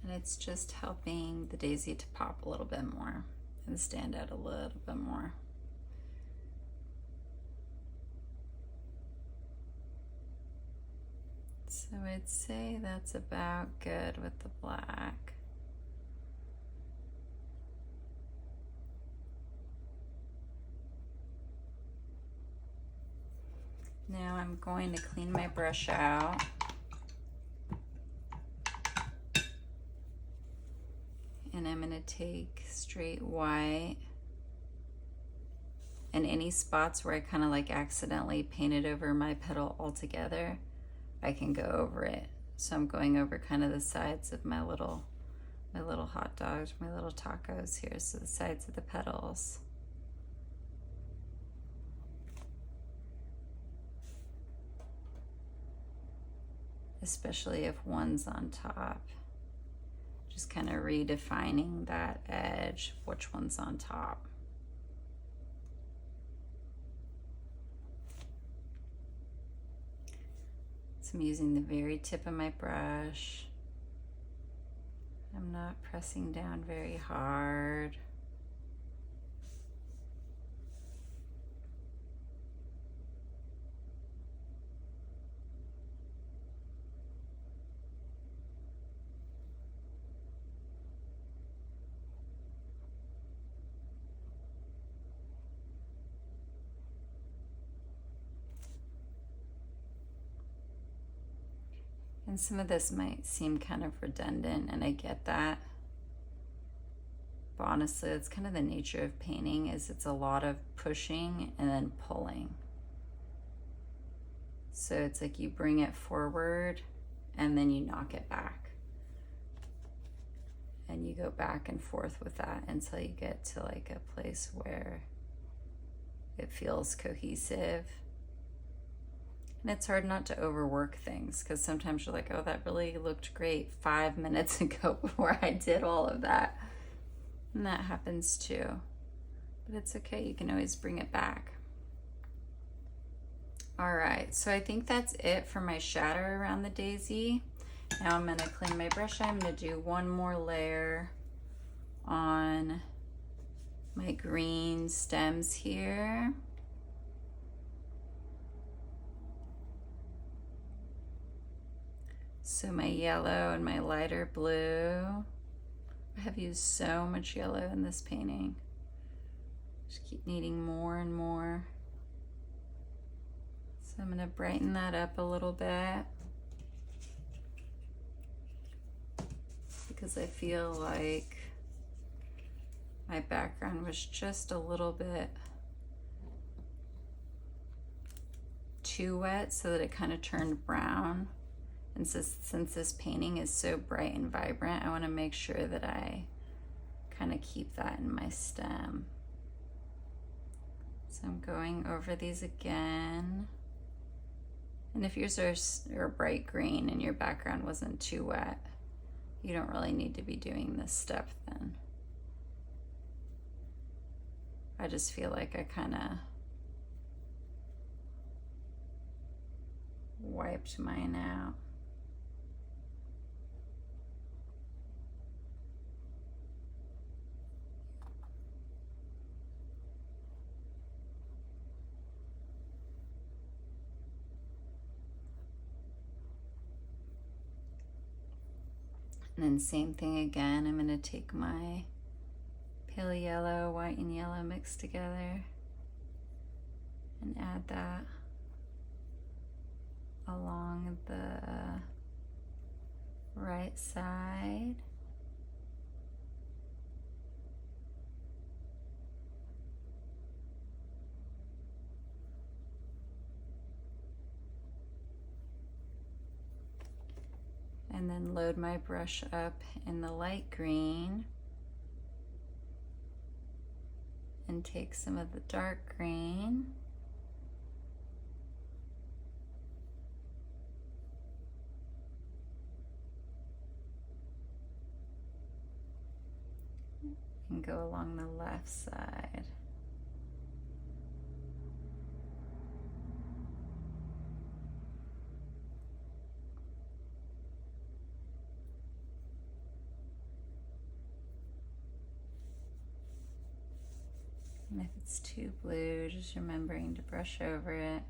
And it's just helping the daisy to pop a little bit more and stand out a little bit more. So I'd say that's about good with the black. Now I'm going to clean my brush out. And I'm going to take straight white, and any spots where I kind of like accidentally painted over my petal altogether, I can go over it. So I'm going over kind of the sides of my little hot dogs, my little tacos here, so the sides of the petals. Especially if one's on top. Just kind of redefining that edge, which one's on top. So I'm using the very tip of my brush. I'm not pressing down very hard. And some of this might seem kind of redundant, and I get that. But honestly, it's kind of the nature of painting, is it's a lot of pushing and then pulling. So it's like you bring it forward and then you knock it back. And you go back and forth with that until you get to like a place where it feels cohesive. And it's hard not to overwork things, because sometimes you're like, oh, that really looked great 5 minutes ago before I did all of that. And that happens too. But it's okay, you can always bring it back. All right, so I think that's it for my shadow around the daisy. Now I'm gonna clean my brush. I'm gonna do one more layer on my green stems here. So my yellow and my lighter blue. I have used so much yellow in this painting. Just keep needing more and more. So I'm gonna brighten that up a little bit, because I feel like my background was just a little bit too wet, so that it kind of turned brown. And since this painting is so bright and vibrant, I want to make sure that I kind of keep that in my stem. So I'm going over these again. And if yours are bright green and your background wasn't too wet, you don't really need to be doing this step then. I just feel like I kind of wiped mine out. And then same thing again, I'm gonna take my pale yellow, white and yellow mixed together and add that along the right side. And then load my brush up in the light green and take some of the dark green and go along the left side. And if it's too blue, just remembering to brush over it.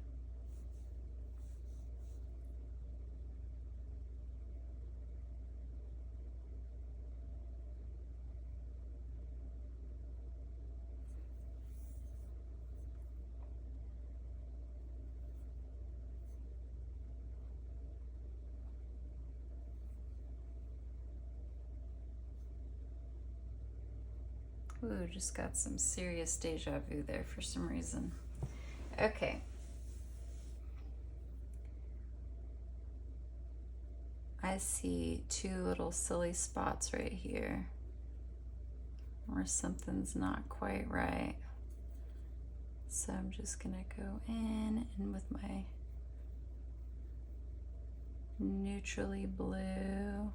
Ooh, just got some serious deja vu there for some reason. Okay. I see two little silly spots right here where something's not quite right. So I'm just gonna go in and with my neutrally blue,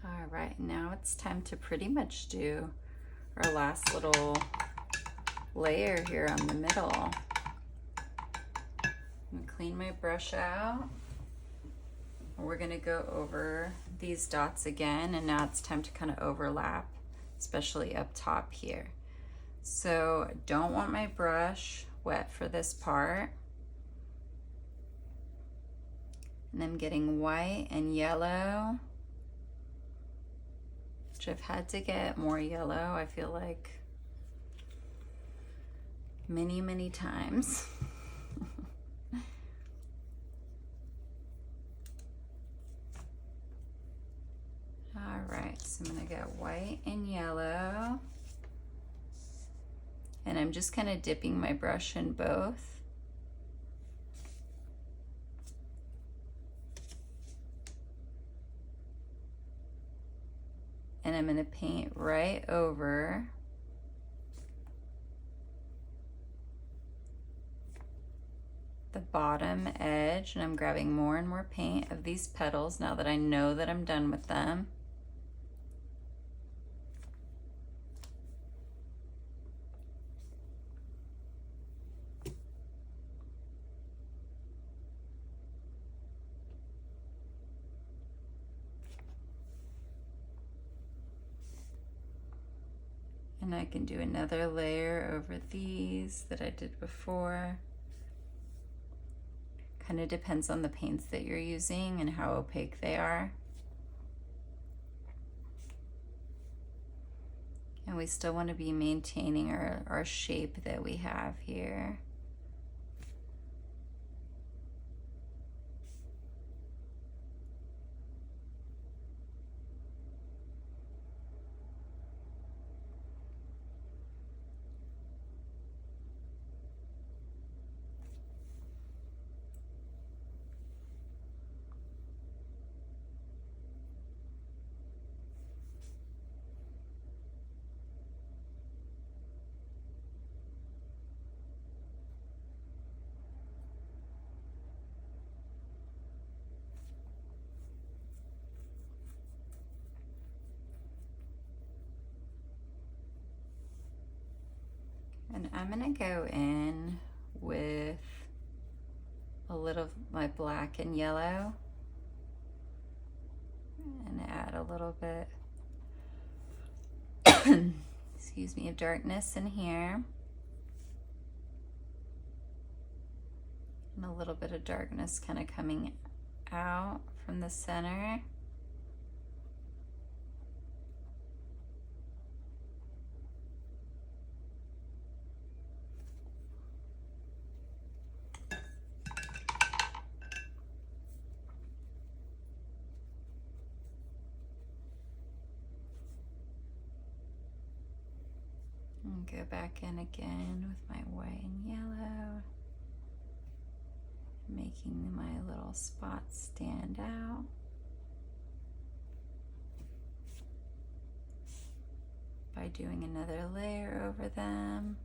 all right, now it's time to pretty much do our last little layer here on the middle. I'm gonna clean my brush out. We're gonna go over these dots again, and now it's time to kind of overlap, especially up top here. So I don't want my brush wet for this part. And I'm getting white and yellow, which I've had to get more yellow, I feel like, many times. All right, so I'm gonna get white and yellow. And I'm just kind of dipping my brush in both. And I'm gonna paint right over the bottom edge, and I'm grabbing more and more paint of these petals now that I know that I'm done with them. And I can do another layer over these that I did before. Kind of depends on the paints that you're using and how opaque they are. And we still want to be maintaining our shape that we have here. And I'm gonna go in with a little of my black and yellow and add a little bit, excuse me, of darkness in here. And a little bit of darkness kind of coming out from the center. And go back in again with my white and yellow, making my little spots stand out. By doing another layer over them.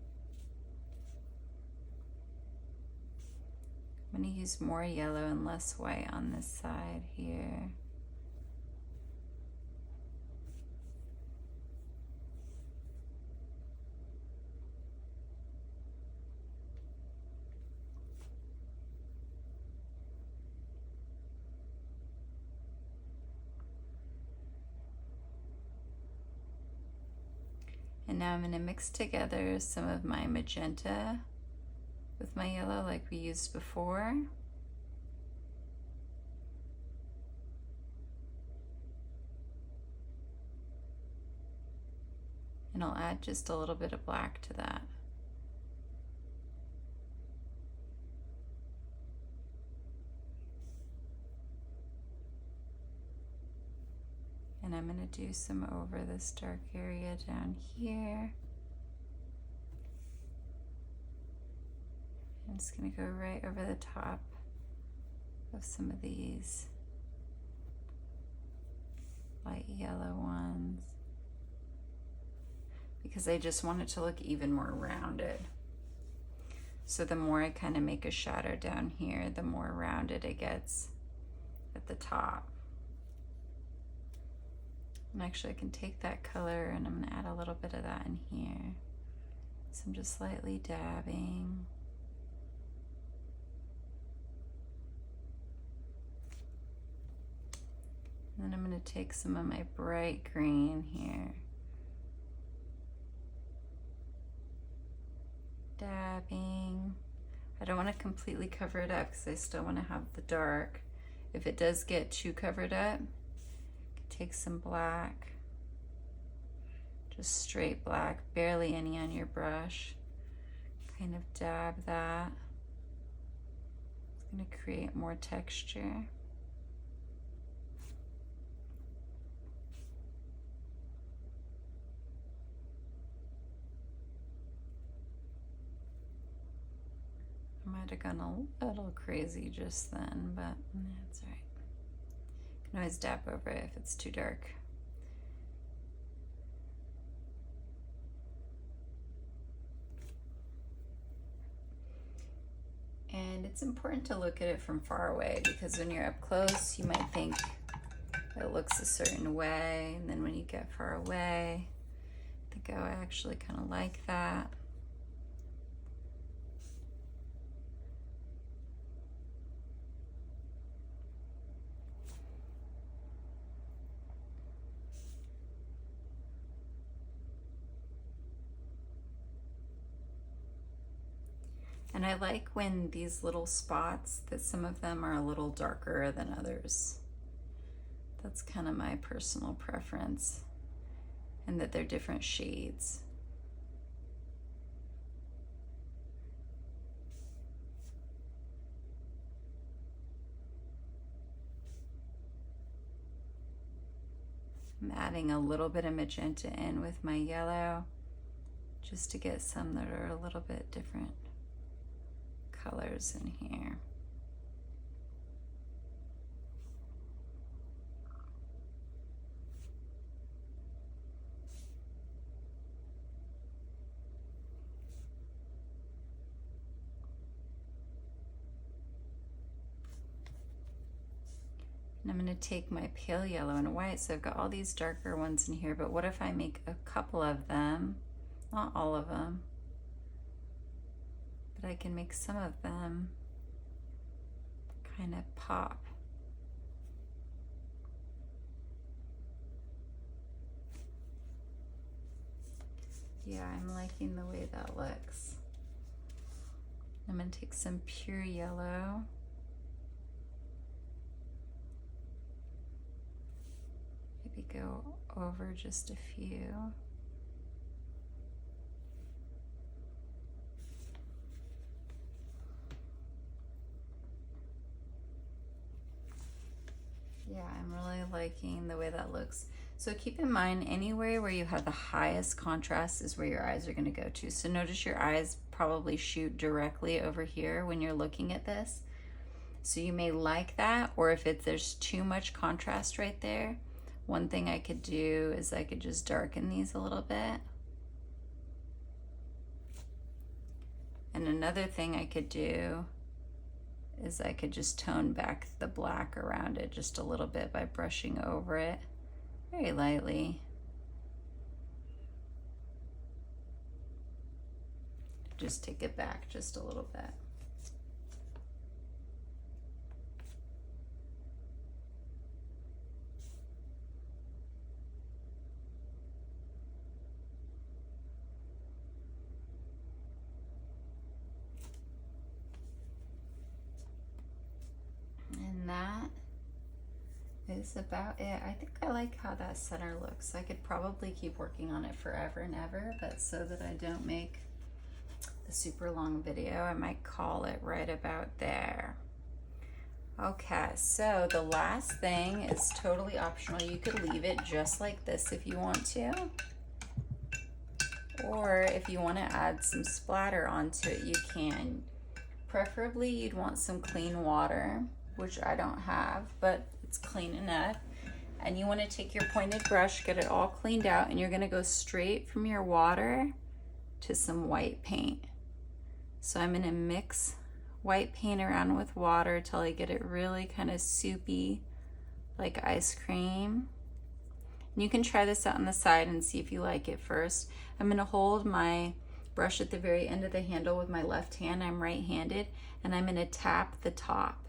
I'm going to use more yellow and less white on this side here. And now I'm going to mix together some of my magenta with my yellow like we used before. And I'll add just a little bit of black to that. And I'm going to do some over this dark area down here. I'm just going to go right over the top of some of these light yellow ones, because I just want it to look even more rounded. So the more I kind of make a shadow down here, the more rounded it gets at the top. And actually I can take that color and I'm going to add a little bit of that in here. So I'm just slightly dabbing. And then I'm going to take some of my bright green here. Dabbing. I don't want to completely cover it up because I still want to have the dark. If it does get too covered up, take some black, just straight black, barely any on your brush. Kind of dab that. It's going to create more texture. I might have gone a little crazy just then, but that's all right. You can always dab over it if it's too dark. And it's important to look at it from far away, because when you're up close, you might think it looks a certain way, and then when you get far away, think, oh, I actually kind of like that. And I like when these little spots, that some of them are a little darker than others. That's kind of my personal preference, and that they're different shades. I'm adding a little bit of magenta in with my yellow, just to get some that are a little bit different colors in here. And I'm going to take my pale yellow and white, so I've got all these darker ones in here, but what if I make a couple of them, not all of them, but I can make some of them kind of pop. Yeah, I'm liking the way that looks. I'm gonna take some pure yellow. Maybe go over just a few. Yeah, I'm really liking the way that looks. So keep in mind, anywhere where you have the highest contrast is where your eyes are going to go to. So notice your eyes probably shoot directly over here when you're looking at this. So you may like that, or if there's too much contrast right there, one thing I could do is I could just darken these a little bit. And another thing I could do is I could just tone back the black around it just a little bit by brushing over it very lightly. Just take it back just a little bit. And that is about it. I think I like how that center looks. I could probably keep working on it forever and ever, but so that I don't make a super long video, I might call it right about there. Okay, so the last thing is totally optional. You could leave it just like this if you want to, or if you want to add some splatter onto it, you can. Preferably you'd want some clean water, which I don't have, but it's clean enough. And you want to take your pointed brush, get it all cleaned out, and you're going to go straight from your water to some white paint. So I'm going to mix white paint around with water till I get it really kind of soupy, like ice cream. And you can try this out on the side and see if you like it first. I'm going to hold my brush at the very end of the handle with my left hand. I'm right-handed, and I'm going to tap the top.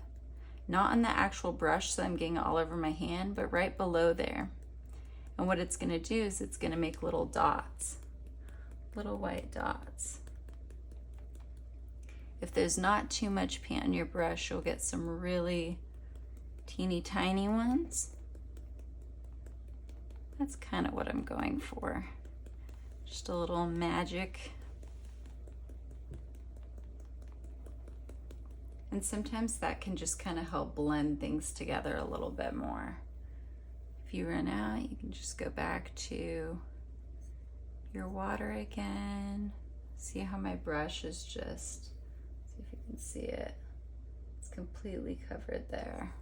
Not on the actual brush, so I'm getting it all over my hand, but right below there. And what it's gonna do is it's gonna make little dots, little white dots. If there's not too much paint on your brush, you'll get some really teeny tiny ones. That's kind of what I'm going for. Just a little magic. And sometimes that can just kind of help blend things together a little bit more. If you run out, you can just go back to your water again. See how my brush is just, see if you can see it. It's completely covered there.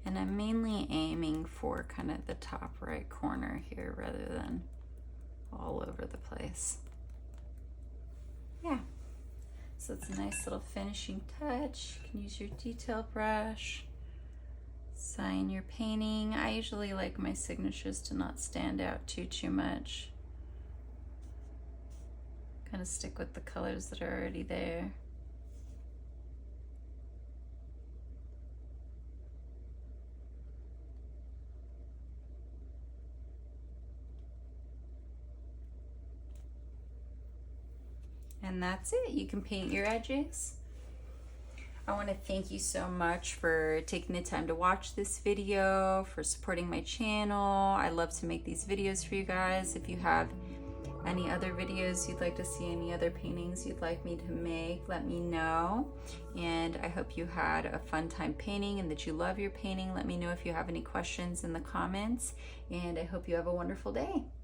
And I'm mainly aiming for kind of the top right corner here rather than all over the place. Yeah, so it's a nice little finishing touch. You can use your detail brush, sign your painting. I usually like my signatures to not stand out too much. Kind of stick with the colors that are already there. And that's it. You can paint your edges. I want to thank you so much for taking the time to watch this video, for supporting my channel. I love to make these videos for you guys. If you have any other videos you'd like to see, any other paintings you'd like me to make, let me know. And I hope you had a fun time painting and that you love your painting. Let me know if you have any questions in the comments, and I hope you have a wonderful day.